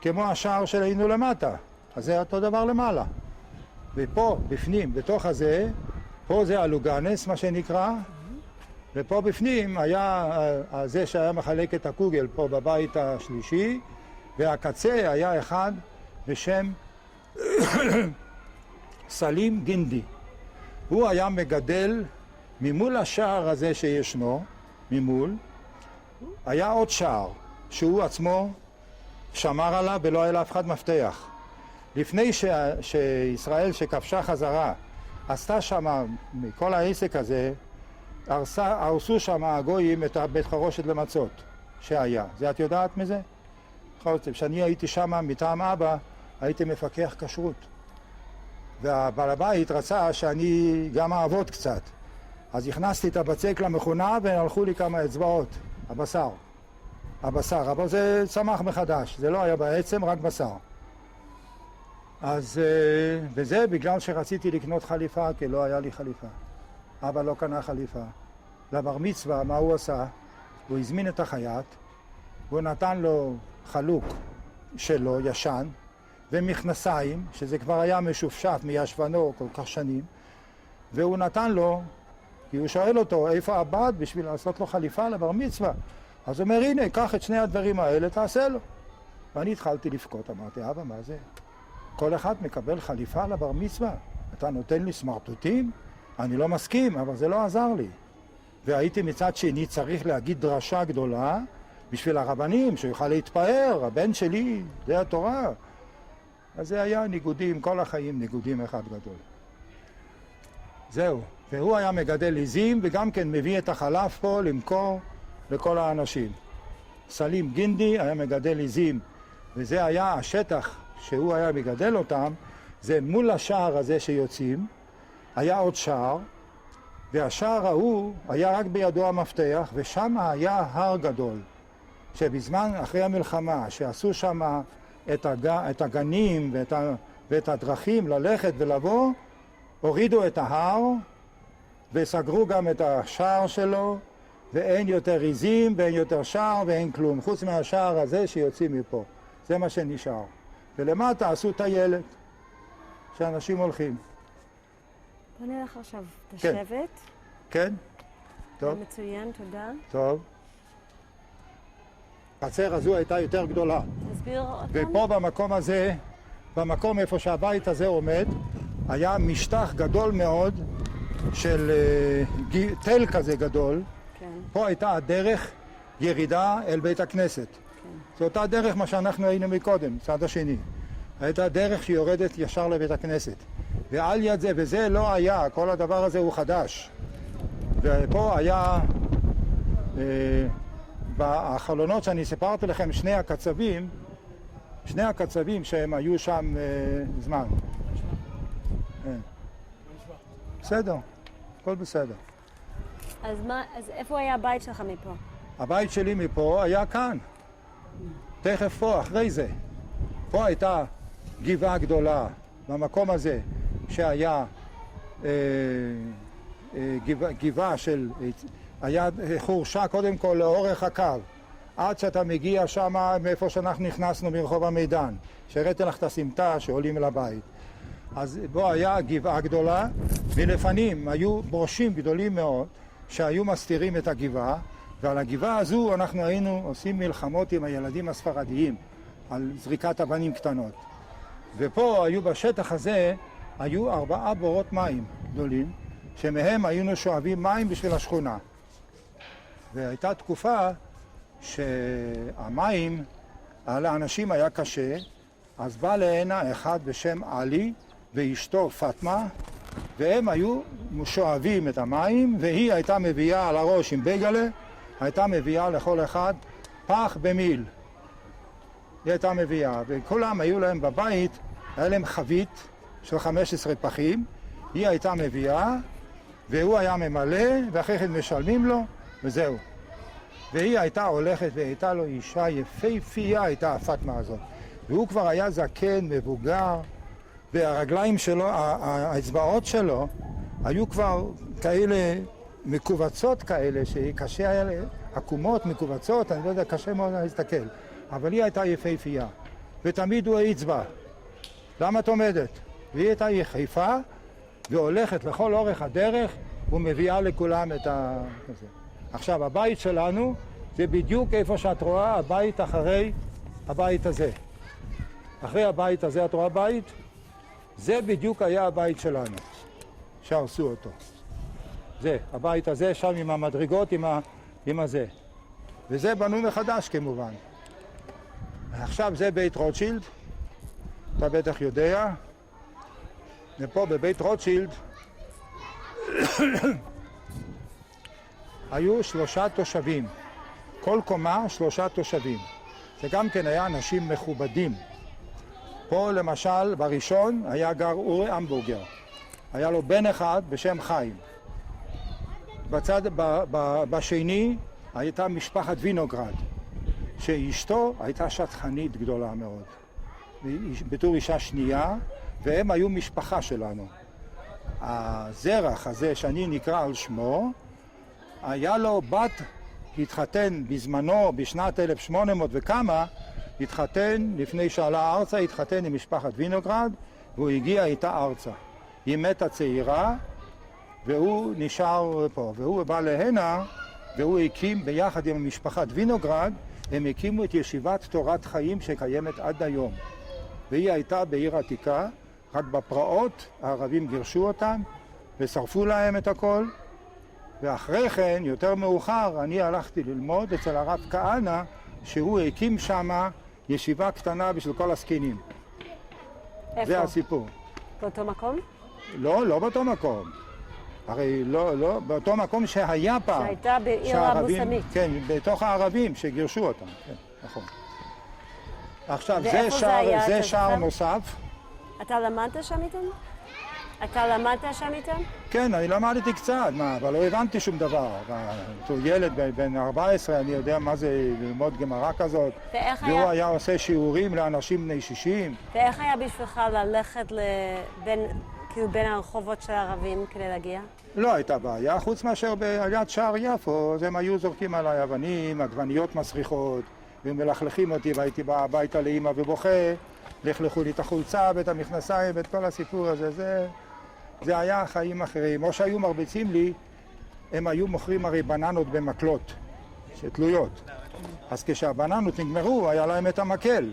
כמו השער שלנו למטה. אז זה אותו דבר למעלה. ופה, בפנים, בתוך הזה, פה זה הלוגנס, מה שנקרא, ופה בפנים היה זה שהיה מחלק את הקוגל פה בבית השלישי, והקצה היה אחד בשם סלים גינדי. הוא היה מגדל ממול השער הזה שישנו, ממול, היה עוד שער שהוא עצמו שמר עליו ולא היה לאף אחד מפתח. לפני שישראל שכבשה חזרה עשתה שם מכל העסק הזה, הרסו שם הגויים את הבית חרושת למצות שהיה. זה את יודעת מזה? כשאני הייתי שם מטעם אבא, הייתי מפקח כשרות. והבעל הבית רצה שאני גם אעבוד קצת. אז הכנסתי את הבצק למכונה והלכו לי כמה אצבעות, הבשר, אבל זה צמח מחדש, זה לא היה בעצם, רק בשר. אז, וזה בגלל שרציתי לקנות חליפה, כי לא היה לי חליפה. אבא לא קנה חליפה. לבר מצווה, מה הוא עשה? הוא הזמין את החייט, והוא נתן לו חלוק שלו, ישן, ומכנסיים, שזה כבר היה משופשף מישבנו כל כך שנים, והוא נתן לו, כי הוא שואל אותו, איפה הבד בשביל לעשות לו חליפה לבר מצווה? אז הוא אומר, הנה, קח את שני הדברים האלה, תעשה לו. ואני התחלתי לבכות, אמרתי, אבא, מה זה? כל אחד מקבל חליפה לבר מצווה? אתה נותן לי סמרטוטים? אני לא מסכים, אבל זה לא עזר לי. והייתי מצד שני צריך להגיד דרשה גדולה בשביל הרבנים, שיוכל להתפאר, הבן שלי, זה התורה. אז זה היה ניגודים, כל החיים ניגודים אחד גדול. זהו. והוא היה מגדל עיזים וגם כן מביא את החלב פה למכור לכל האנשים. סלים גינדי היה מגדל עיזים, וזה היה השטח שהוא היה מגדל אותם, זה מול השער הזה שיוצאים, היה עוד שער, והשער ההוא היה רק בידו המפתח, ושם היה הר גדול, שבזמן אחרי המלחמה, שעשו שם את הגנים ואת הדרכים ללכת ולבוא, הורידו את ההר, וסגרו גם את השער שלו, ואין יותר עיזים, ואין יותר שער, ואין כלום, חוץ מהשער הזה שיוצאים מפה. זה מה שנשאר. ולמטה עשו טיילת, שאנשים הולכים.
בוא נלך עכשיו לשבת.
כן? טוב.
זה מצוין, תודה.
טוב. החצר הזו הייתה יותר גדולה.
תסביר עוד פעם.
ופה במקום הזה, במקום איפה שהבית הזה עומד, היה משטח גדול מאוד של תל כזה גדול.
כן.
פה הייתה הדרך ירידה אל בית הכנסת. זו אותה דרך מה שאנחנו היינו מקודם, צד השני. הייתה דרך שיורדת ישר לבית הכנסת. ועל יד זה, וזה לא היה, כל הדבר הזה הוא חדש. ופה היה, בחלונות שאני סיפרתי לכם, שני הקצבים שהם היו שם זמן. בסדר, הכל בסדר.
אז איפה היה הבית שלך מפה?
הבית שלי מפה היה כאן. תכף פה, אחרי זה. פה הייתה גבעה גדולה, במקום הזה, שהיה גבעה של... היה חורשה קודם כל לאורך הקו, עד שאתה מגיע שם מאיפה שאנחנו נכנסנו מרחוב המידן, שהראיתי לך את הסמטה שעולים אל הבית. אז בו היה גבעה גדולה, ולפנים היו ברושים גדולים מאוד שהיו מסתירים את הגבעה, ועל הגבעה הזו אנחנו היינו עושים מלחמות עם הילדים הספרדיים על זריקת אבנים קטנות. ופה היו בשטח הזה, היו 4 בורות מים גדולים, שמהם היינו שואבים מים בשביל השכונה. והייתה תקופה שהמים, לאנשים היה קשה, אז בא להנה אחד בשם עלי ואשתו פטמה, והם היו שואבים את המים, והיא הייתה מביאה על הראש עם בגלה, הייתה מביאה לכל אחד פח במיל. היא הייתה מביאה, וכולם היו להם בבית, היה להם חבית של 15 פחים, היא הייתה מביאה, והוא היה ממלא, ואחרי כן משלמים לו, וזהו. והיא הייתה הולכת, והייתה לו אישה יפהפייה, הייתה הפטמה הזאת. והוא כבר היה זקן, מבוגר, והרגליים שלו, האצבעות שלו, היו כבר כאלה מקובצות כאלה, שקשה היה, עקומות, מקובצות, אני לא יודע, קשה מאוד להסתכל. אבל היא הייתה יפהפייה, ותמיד הוא האצבע. למה את עומדת? והיא הייתה יחיפה, והולכת לכל אורך הדרך, ומביאה לכולם את ה... עכשיו, הבית שלנו, זה בדיוק איפה שאת רואה, הבית אחרי הבית הזה. אחרי הבית הזה את רואה בית? זה בדיוק היה הבית שלנו, שהרסו אותו. זה, הבית הזה, שם עם המדרגות, עם הזה. וזה בנו מחדש כמובן. עכשיו זה בית רוטשילד, אתה בטח יודע. ופה בבית רוטשילד היו 3 תושבים. כל קומה 3 תושבים. זה גם כן היה אנשים מכובדים. פה למשל בראשון היה גר אורי אמבורגר. היה לו בן אחד בשם חיים. בשני הייתה משפחת וינוגרד, שאשתו הייתה שטחנית גדולה מאוד. בתור אישה שנייה, והם היו משפחה שלנו. הזרח הזה שאני נקרא על שמו, היה לו בת, התחתן בזמנו בשנת 1800 וכמה, התחתן לפני שעלה ארצה, התחתן עם משפחת וינוגרד, והוא הגיע איתה ארצה. היא מתה צעירה, והוא נשאר פה, והוא בא להנה, והוא הקים ביחד עם משפחת וינוגרד, הם הקימו את ישיבת תורת חיים שקיימת עד היום. והיא הייתה בעיר עתיקה, רק בפרעות הערבים גירשו אותם, ושרפו להם את הכל, ואחרי כן, יותר מאוחר, אני הלכתי ללמוד אצל הרב כהנא, שהוא הקים שם ישיבה קטנה בשביל כל הזקנים.
איפה?
זה הסיפור.
באותו מקום?
לא, לא באותו מקום. הרי לא, באותו מקום שהיה פעם.
שהייתה בעיר
שהערבים-
הבוסמית.
כן, בתוך הערבים שגירשו אותם, כן, נכון. עכשיו,
ואיפה זה היה,
זה
אתה
שער
זוכר?
נוסף.
אתה למדת שם איתם? אתה למדת שם איתם?
כן, אני למדתי קצת, אבל לא הבנתי שום דבר. הוא ילד בן 14, אני יודע מה זה ללמוד גמרא כזאת.
ואיך
והוא
היה-
היה עושה שיעורים לאנשים בני 60.
ואיך היה בשבילך ללכת כאילו בין הרחובות של הערבים כדי להגיע?
לא הייתה בעיה, חוץ מאשר ליד שער יפו, אז הם היו זורקים עליי אבנים, עגבניות מסריחות, ומלכלכים אותי, והייתי בא הביתה לאמא ובוכה, לכלכו לי את החולצה ואת המכנסיים ואת כל הסיפור הזה. זה היה חיים אחרים. או שהיו מרביצים לי, הם היו מוכרים הרי בננות במקלות, שתלויות. אז כשהבננות נגמרו, היה להם את המקל.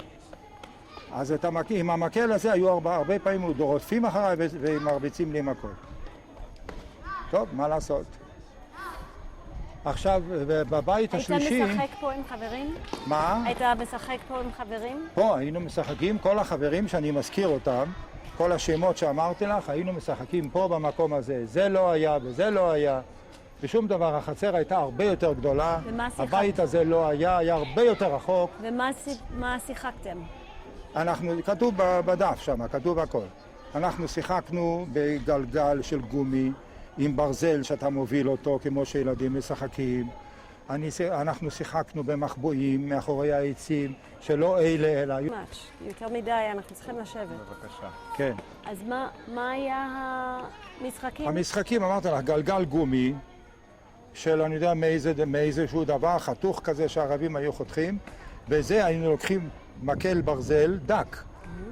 אז עם המקל הזה היו הרבה פעמים דורפים אחריי ומרביצים לי מכות. טוב, מה לעשות? עכשיו, בבית השלישי...
היית משחק פה עם חברים?
מה?
היית משחק פה עם חברים?
פה היינו משחקים, כל החברים שאני מזכיר אותם, כל השמות שאמרתי לך, היינו משחקים פה במקום הזה. זה לא היה וזה לא היה. ושום דבר, החצר הייתה הרבה יותר גדולה.
ומה שיחקת?
הבית הזה לא היה הרבה יותר רחוק.
ומה שיחקתם?
כתוב בדף שם, כתוב הכל. אנחנו שיחקנו בגלגל של גומי, עם ברזל שאתה מוביל אותו כמו שילדים משחקים. אנחנו שיחקנו במחבואים מאחורי העצים, שלא אלה אלא היו...
ממש, יותר מדי, אנחנו צריכים לשבת.
בבקשה.
כן.
אז מה היה המשחקים?
המשחקים, אמרתי לך, גלגל גומי, של אני יודע מאיזשהו דבר, חתוך כזה שהערבים היו חותכים, וזה היינו לוקחים מקל ברזל דק,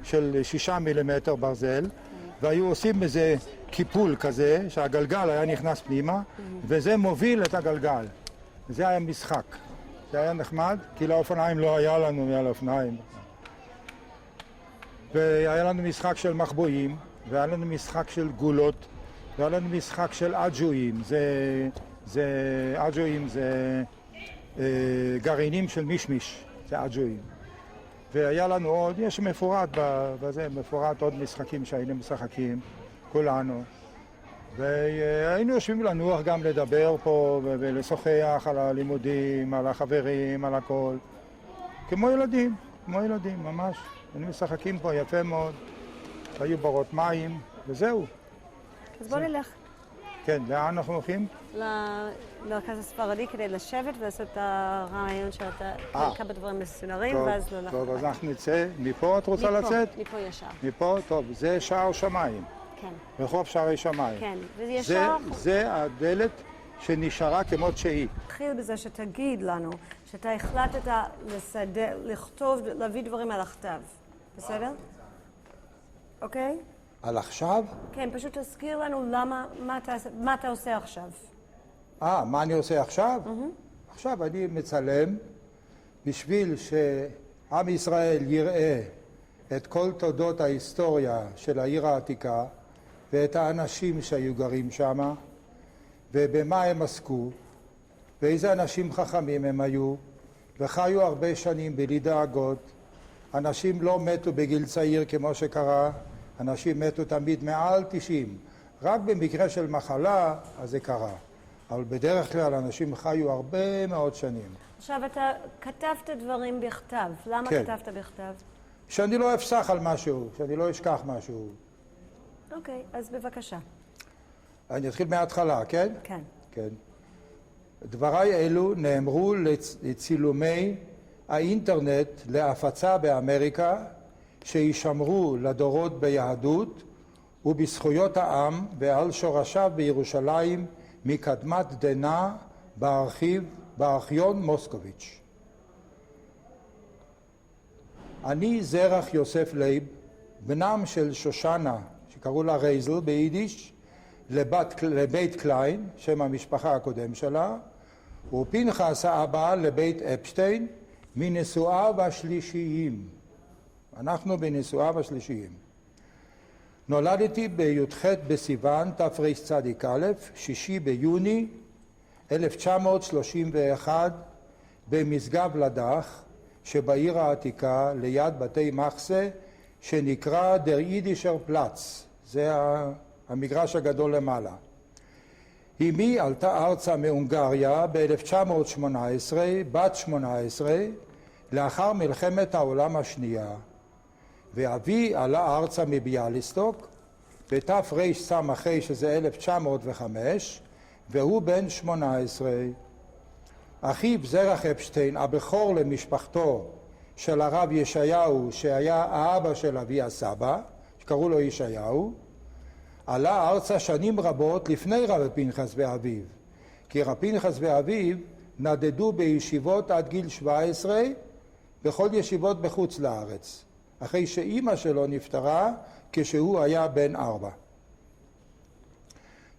של 6 מילימטר ברזל, והיו עושים בזה קיפול כזה, שהגלגל היה נכנס פנימה, וזה מוביל את הגלגל. זה היה משחק. זה היה נחמד, כי לאופניים לא היה לנו לאופניים. והיה לנו משחק של מחבואים, והיה לנו משחק של גולות, והיה לנו משחק של אג'ואים. אג'ואים זה גרעינים של מישמיש, זה אג'ואים. והיה לנו עוד, יש מפורט בזה, מפורט עוד משחקים שהיינו משחקים, כולנו. והיינו יושבים לנוח גם לדבר פה ולשוחח על הלימודים, על החברים, על הכל. כמו ילדים, ממש. היינו משחקים פה יפה מאוד, היו ברות מים, וזהו.
אז בוא נלך
כן, לאן אנחנו הולכים?
למרכז הספרדי כדי לשבת ולעשות את הרעיון שאתה כמה דברים מסונרים, ואז לא
טוב, אז אנחנו נצא. מפה את רוצה לצאת?
מפה ישר.
מפה? טוב, זה שער שמיים.
כן.
רחוב שערי שמיים.
כן, וישר...
זה הדלת שנשארה כמות שהיא.
נתחיל בזה שתגיד לנו שאתה החלטת לכתוב, להביא דברים על הכתב. בסדר? אוקיי?
על עכשיו?
כן, פשוט תזכיר לנו מה אתה עושה עכשיו.
מה אני עושה עכשיו? עכשיו אני מצלם בשביל שעם ישראל יראה את כל תולדות ההיסטוריה של העיר העתיקה ואת האנשים שהיו גרים שם ובמה הם עסקו ואיזה אנשים חכמים הם היו וחיו הרבה שנים בלי דאגות. אנשים לא מתו בגיל צעיר כמו שקרה, אנשים מתו תמיד מעל 90. רק במקרה של מחלה אז זה קרה. אבל בדרך כלל אנשים חיו הרבה מאוד שנים.
עכשיו אתה כתבת דברים בכתב. למה
כן.
כתבת בכתב?
שאני לא אפסח על משהו, שאני לא אשכח משהו.
אוקיי, אז בבקשה.
אני אתחיל מההתחלה, כן?
כן.
כן. דבריי אלו נאמרו לצילומי האינטרנט להפצה באמריקה, שישמרו לדורות ביהדות ובזכויות העם ועל שורשיו בירושלים מקדמת דנא בארכיון מוסקוביץ'. אני זרח יוסף לייב, בנם של שושנה, שקראו לה רייזל ביידיש, לבית קליין, שם המשפחה הקודם שלה, ופנחס האבא לבית אפשטיין, מנשואיו השלישיים. אנחנו בנשואיו השלישיים. נולדתי בי"ח בסיוון תרצ"א, 6 ביוני 1931, במשגב לדח שבעיר העתיקה ליד בתי מחסה שנקרא דר יידישר פלץ, זה המגרש הגדול למעלה. אמי עלתה ארצה מהונגריה ב-1918, בת 18, לאחר מלחמת העולם השנייה, ואבי עלה ארצה מביאליסטוק בתרס"ה, שזה 1905, והוא בן 18. אחיו זרח אפשטיין, הבכור למשפחתו של הרב ישעיהו, שהיה האבא של אבי הסבא, שקראו לו ישעיהו, עלה ארצה שנים רבות לפני רבי פנחס ואביו, כי רבי פנחס ואביו נדדו בישיבות עד גיל 17, בכל ישיבות בחוץ לארץ, אחרי שאימא שלו נפטרה כשהוא היה בן 4.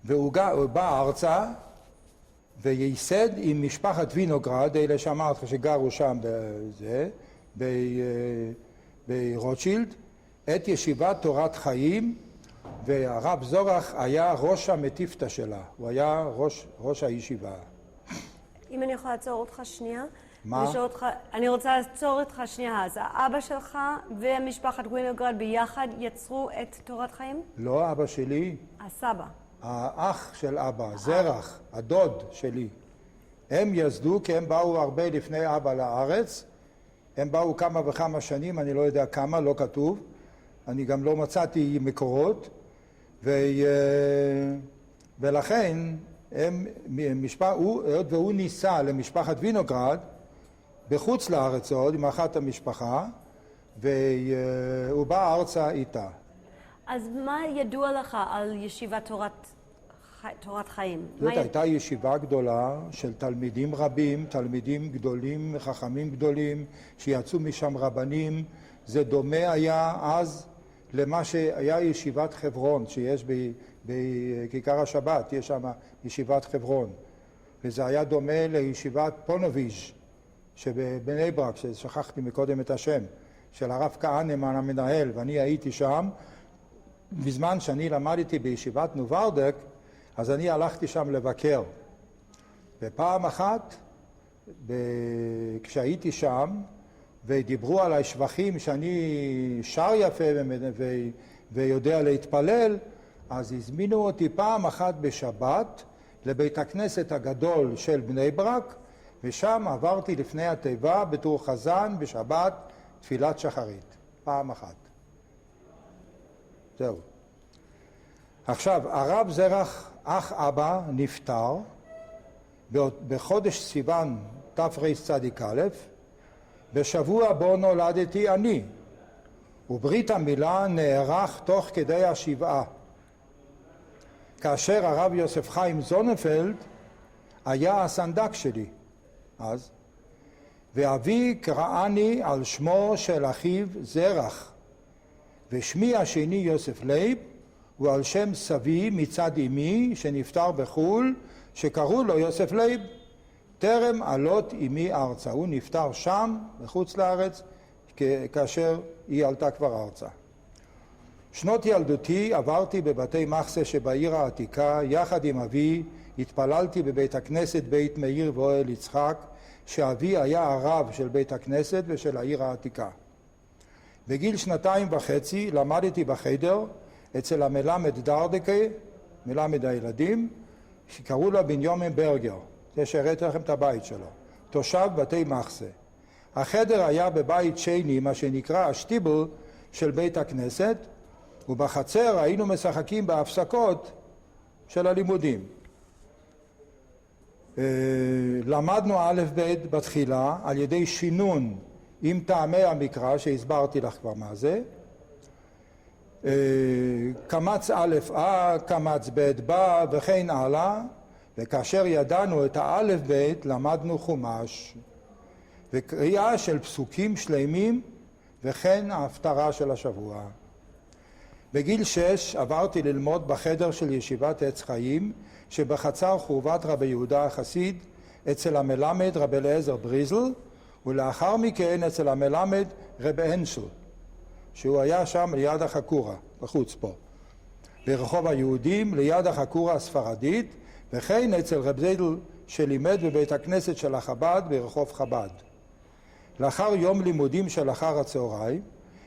והוא בא ארצה וייסד עם משפחת וינוגרד, אלה שאמרתי שגרו שם ברוטשילד, את ישיבת תורת חיים, והרב זורח היה ראש המטיפתא שלה, הוא היה ראש הישיבה.
אם אני יכולה לעצור אותך שנייה?
מה?
אני רוצה לעצור אותך שנייה. אז האבא שלך ומשפחת וינוגרד ביחד יצרו את תורת חיים?
לא אבא שלי.
הסבא.
האח של אבא, זרח, הדוד שלי. הם יסדו כי הם באו הרבה לפני אבא לארץ. הם באו כמה וכמה שנים, אני לא יודע כמה, לא כתוב. אני גם לא מצאתי מקורות. ולכן והוא ניסה למשפחת וינוגרד בחוץ לארץ עוד עם אחת המשפחה, והוא בא ארצה איתה.
אז מה ידוע לך על ישיבת תורת חיים?
זאת הייתה ישיבה גדולה של תלמידים רבים, תלמידים גדולים, חכמים גדולים, שיצאו משם רבנים. זה דומה היה אז למה שהיה ישיבת חברון, שיש בכיכר השבת, יש שם ישיבת חברון. וזה היה דומה לישיבת פונוביז' שבבני ברק, ששכחתי מקודם את השם, של הרב כהנמן המנהל, ואני הייתי שם. בזמן שאני למדתי בישיבת נוברדק, אז אני הלכתי שם לבקר. ופעם אחת, כשהייתי שם, ודיברו עליי שבחים שאני שר יפה ויודע להתפלל, אז הזמינו אותי פעם אחת בשבת לבית הכנסת הגדול של בני ברק, ושם עברתי לפני התיבה בתור חזן בשבת תפילת שחרית. פעם אחת. זהו. עכשיו, הרב זרח, אח אבא, נפטר בחודש סיוון תרצ"א, בשבוע בו נולדתי אני, וברית המילה נערך תוך כדי השבעה. כאשר הרב יוסף חיים זוננפלד היה הסנדק שלי אז, ואבי קראני על שמו של אחיו זרח, ושמי השני יוסף לייב, הוא על שם סבי מצד אמי שנפטר בחול, שקראו לו יוסף לייב, טרם עלות אמי ארצה. הוא נפטר שם בחוץ לארץ כאשר היא עלתה כבר ארצה. שנות ילדותי עברתי בבתי מחסה שבעיר העתיקה. יחד עם אבי התפללתי בבית הכנסת בית מאיר ואוהל יצחק, שאבי היה הרב של בית הכנסת ושל העיר העתיקה. בגיל 2.5 למדתי בחדר אצל המלמד דרדקה, מלמד הילדים, שקראו לו בנימין ברגר. זה שהראיתי לכם את הבית שלו, תושב בתי מחסה. החדר היה בבית שני, מה שנקרא השטיבל של בית הכנסת, ובחצר היינו משחקים בהפסקות של הלימודים. למדנו א' ב' בתחילה על ידי שינון עם טעמי המקרא, שהסברתי לך כבר מה זה. קמץ א' קמץ ב' בא וכן הלאה. וכאשר ידענו את האלף בית, למדנו חומש, וקריאה של פסוקים שלמים, וכן ההפטרה של השבוע. בגיל 6 עברתי ללמוד בחדר של ישיבת עץ חיים, שבחצר חורבת רבי יהודה החסיד, אצל המלמד רבי אליעזר בריזל, ולאחר מכן אצל המלמד רבי אנשל, שהוא היה שם ליד החקורה, בחוץ פה. ברחוב היהודים ליד החקורה הספרדית, וכן אצל רב זיידל שלימד בבית הכנסת של החב"ד ברחוב חב"ד. לאחר יום לימודים של אחר הצהריים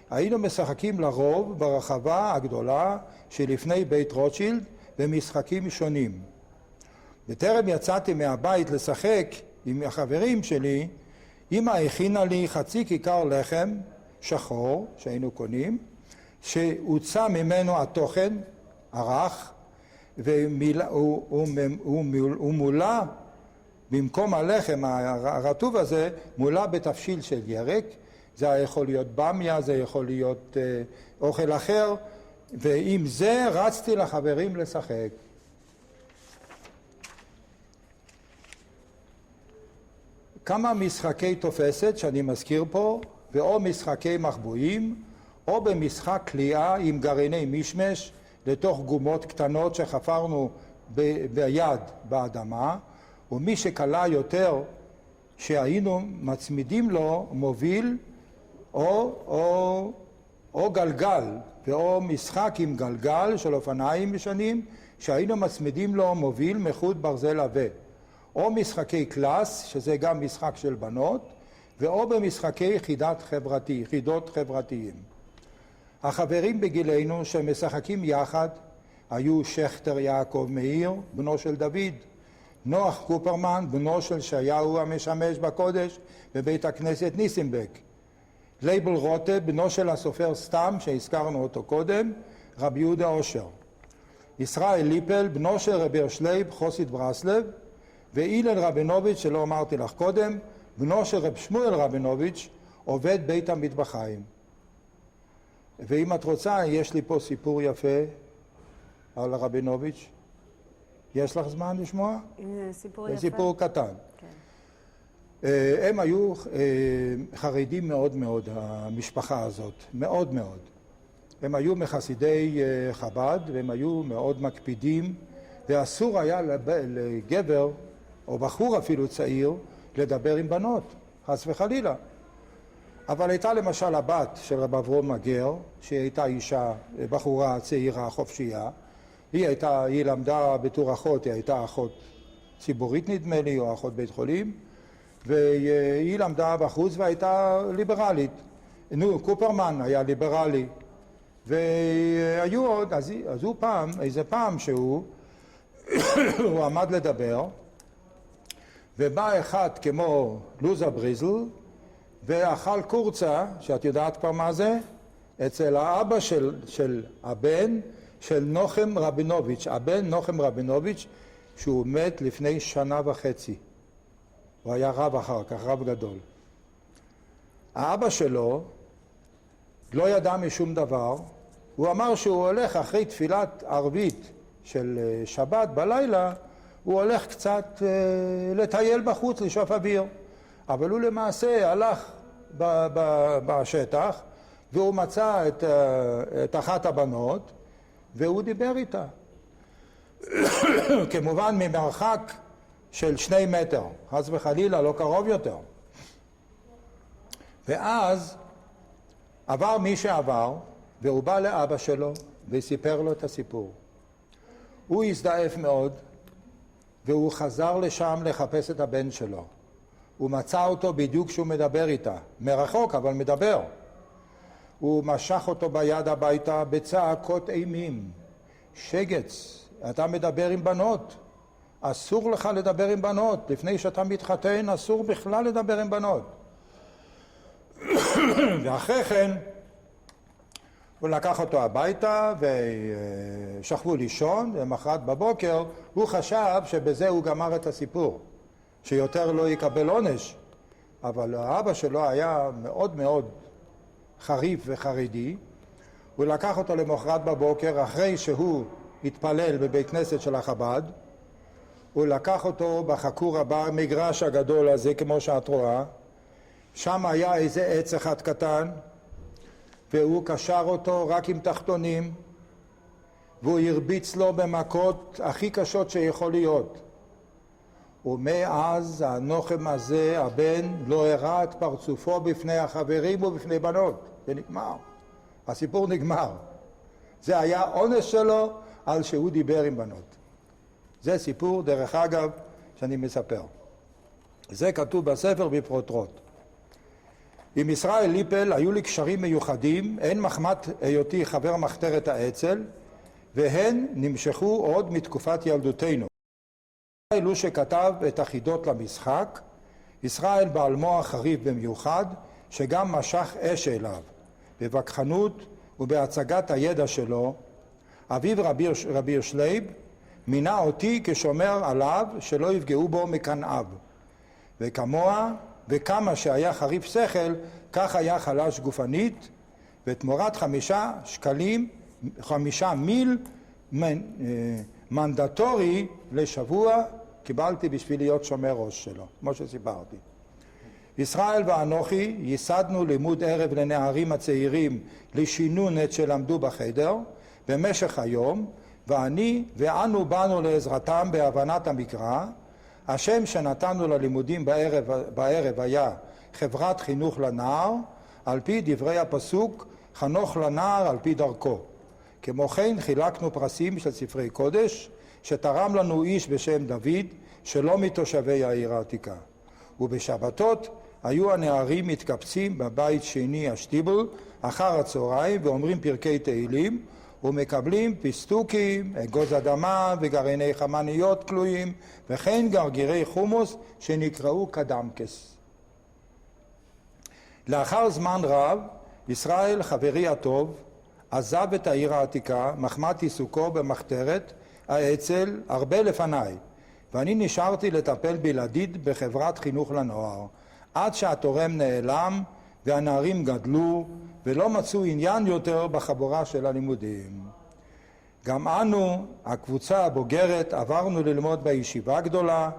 היינו משחקים לרוב ברחבה הגדולה שלפני בית רוטשילד במשחקים שונים. בטרם יצאתי מהבית לשחק עם החברים שלי, אמא הכינה לי חצי כיכר לחם שחור שהיינו קונים, שהוצא ממנו התוכן הרך, והוא מולא במקום הלחם הרטוב הזה, מולא בתבשיל של ירק. זה יכול להיות במיה, זה יכול להיות אוכל אחר, ועם זה רצתי לחברים לשחק. כמה משחקי תופסת שאני מזכיר פה, ואו משחקי מחבואים, או במשחק קליעה עם גרעיני משמש לתוך גומות קטנות שחפרנו ביד באדמה, ומי שקלה יותר שהיינו מצמידים לו מוביל או גלגל, ואו משחק עם גלגל של אופניים ישנים שהיינו מצמידים לו מוביל מחוט ברזל עבה, או משחקי קלאס שזה גם משחק של בנות, ואו במשחקי יחידות חברתיים. החברים בגילנו שמשחקים יחד היו שכטר יעקב מאיר, בנו של דוד, נוח קופרמן, בנו של שיהו המשמש בקודש בבית הכנסת ניסנבק, לייבל רוטה, בנו של הסופר סתם שהזכרנו אותו קודם, רבי יהודה אושר, ישראל ליפל, בנו של רבי הרשלייב חוסיד ברסלב, ואילן רבינוביץ' שלא אמרתי לך קודם, בנו של רב שמואל רבינוביץ', עובד בית המטבחיים. ואם את רוצה, יש לי פה סיפור יפה על רבינוביץ'. יש לך זמן לשמוע?
אם זה סיפור יפה.
סיפור קטן.
כן.
הם היו חרדים מאוד מאוד, המשפחה הזאת, מאוד מאוד. הם היו מחסידי חב"ד, והם היו מאוד מקפידים, ואסור היה לגבר, או בחור אפילו צעיר, לדבר עם בנות, חס וחלילה. אבל הייתה למשל הבת של רב אברום מגר, שהיא הייתה אישה, בחורה צעירה, חופשייה. היא למדה בתור אחות, היא הייתה אחות ציבורית נדמה לי, או אחות בית חולים, והיא למדה בחוץ והייתה ליברלית. קופרמן היה ליברלי. והיו עוד, אז הוא פעם, איזה פעם שהוא עמד לדבר, ובא אחד כמו לוזה בריזל, ואכל קורצה, שאת יודעת כבר מה זה, אצל האבא של הבן של נוחם רבינוביץ', הבן נוחם רבינוביץ', שהוא מת לפני 1.5 שנה. הוא היה רב אחר כך, רב גדול. האבא שלו לא ידע משום דבר, הוא אמר שהוא הולך אחרי תפילת ערבית של שבת בלילה, הוא הולך קצת לטייל בחוץ, לשאוף אוויר. אבל הוא למעשה הלך בשטח, והוא מצא את אחת הבנות, והוא דיבר איתה. כמובן ממרחק של 2 מטר, חס וחלילה, לא קרוב יותר. ואז עבר מי שעבר, והוא בא לאבא שלו, וסיפר לו את הסיפור. הוא הזדעף מאוד, והוא חזר לשם לחפש את הבן שלו. הוא מצא אותו בדיוק כשהוא מדבר איתה, מרחוק אבל מדבר. הוא משך אותו ביד הביתה בצעקות אימים. שגץ, אתה מדבר עם בנות, אסור לך לדבר עם בנות, לפני שאתה מתחתן אסור בכלל לדבר עם בנות. ואחרי כן הוא לקח אותו הביתה ושכבו לישון, ומחרת בבוקר הוא חשב שבזה הוא גמר את הסיפור, שיותר לא יקבל עונש. אבל האבא שלו היה מאוד מאוד חריף וחרדי. הוא לקח אותו למחרת בבוקר, אחרי שהוא התפלל בבית כנסת של החב"ד, הוא לקח אותו בחקורה במגרש הגדול הזה כמו שאת רואה, שם היה איזה עץ אחד קטן, והוא קשר אותו רק עם תחתונים, והוא הרביץ לו במכות הכי קשות שיכול להיות. ומאז הנוחם הזה, הבן, לא הראה את פרצופו בפני החברים ובפני בנות. זה נגמר. הסיפור נגמר. זה היה עונש שלו, על שהוא דיבר עם בנות. זה סיפור, דרך אגב, שאני מספר. זה כתוב בספר בפרוטרוט. עם ישראל ליפל היו לי קשרים מיוחדים, הן מחמת היותי חבר מחתרת האצ"ל, והן נמשכו עוד מתקופת ילדותנו. ישראל הוא שכתב את החידות למשחק, ישראל בעל מוח חריף במיוחד, שגם משך אש אליו, בווכחנות ובהצגת הידע שלו. אביו רבי שלייב מינה אותי כשומר עליו שלא יפגעו בו מקנאיו, וכמוה וכמה שהיה חריף שכל, כך היה חלש גופנית, ותמורת 5 מיל מנדטורי לשבוע קיבלתי בשביל להיות שומר ראש שלו, כמו שסיפרתי. ישראל ואנוכי ייסדנו לימוד ערב לנערים הצעירים לשינון את שלמדו בחדר במשך היום, ואנו באנו לעזרתם בהבנת המקרא. השם שנתנו ללימודים בערב היה חברת חינוך לנער, על פי דברי הפסוק חנוך לנער על פי דרכו. כמו כן חילקנו פרסים של ספרי קודש שתרם לנו איש בשם דוד שלא מתושבי העיר העתיקה. ובשבתות היו הנערים מתקבצים בבית שני השטיבל אחר הצהריים ואומרים פרקי תהילים ומקבלים פיסטוקים, אגוז אדמה וגרעיני חמניות כלואים וכן גרגירי חומוס שנקראו קדמקס. לאחר זמן רב ישראל חברי הטוב עזב את העיר העתיקה מחמת עיסוקו במחתרת האצ"ל הרבה לפניי, ואני נשארתי לטפל בלעדית בחברת חינוך לנוער עד שהתורם נעלם והנערים גדלו ולא מצאו עניין יותר בחבורה של הלימודים. גם אנו, הקבוצה הבוגרת, עברנו ללמוד בישיבה גדולה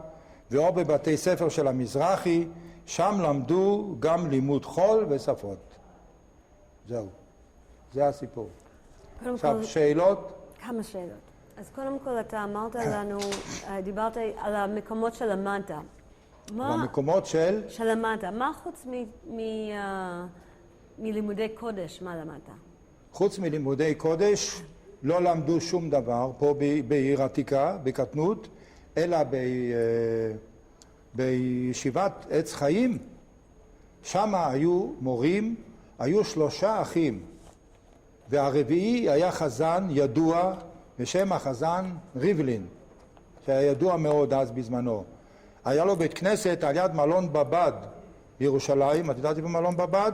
ואו בבתי ספר של המזרחי, שם למדו גם לימוד חול ושפות. זהו, זה הסיפור. עכשיו, שאלות?
כמה שאלות. אז קודם כל אתה אמרת לנו, דיברת על המקומות שלמדת.
המקומות של?
שלמדת. מה חוץ מלימודי קודש, מה למדת?
חוץ מלימודי קודש לא למדו שום דבר פה בעיר עתיקה, בקטנות, אלא בישיבת עץ חיים. שם היו מורים, היו 3 אחים, והרביעי היה חזן ידוע בשם החזן ריבלין, שהיה ידוע מאוד אז בזמנו. היה לו בית כנסת על יד מלון בבד בירושלים, את יודעת במלון בבד?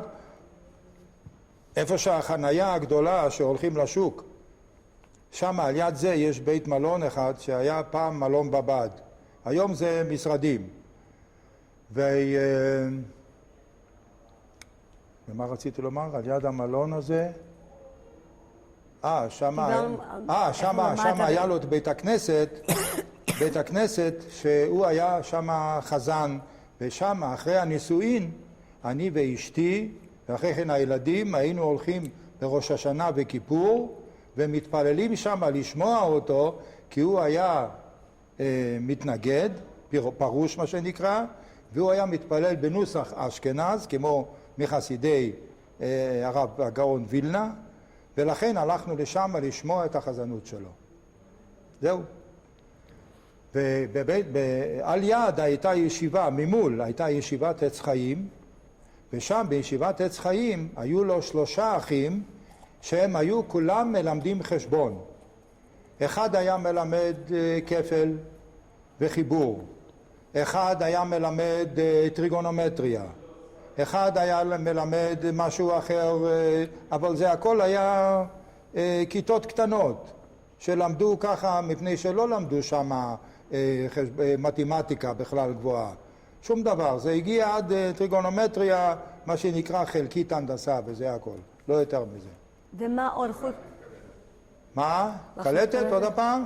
איפה שהחנייה הגדולה שהולכים לשוק. שם על יד זה יש בית מלון אחד שהיה פעם מלון בבד. היום זה משרדים. ומה רציתי לומר? על יד המלון הזה? שם היה לו את בית הכנסת שהוא היה שם חזן, ושם אחרי הנישואין אני ואשתי ואחרי כן הילדים היינו הולכים בראש השנה וכיפור ומתפללים שם לשמוע אותו, כי הוא היה מתנגד, פרוש מה שנקרא, והוא היה מתפלל בנוסח אשכנז כמו מחסידי הרב הגאון וילנה, ולכן הלכנו לשם לשמוע את החזנות שלו. זהו. ועל יד הייתה ישיבה, ממול הייתה ישיבת עץ חיים, ושם בישיבת עץ חיים היו לו 3 אחים שהם היו כולם מלמדים חשבון. אחד היה מלמד כפל וחיבור, אחד היה מלמד טריגונומטריה, אחד היה מלמד משהו אחר, אבל זה הכל היה כיתות קטנות שלמדו ככה מפני שלא למדו שם מתמטיקה בכלל גבוהה. שום דבר, זה הגיע עד טריגונומטריה, מה שנקרא חלקית הנדסה, וזה הכל, לא יותר מזה.
ומה עוד חוץ?
מה? קלטת עוד הפעם?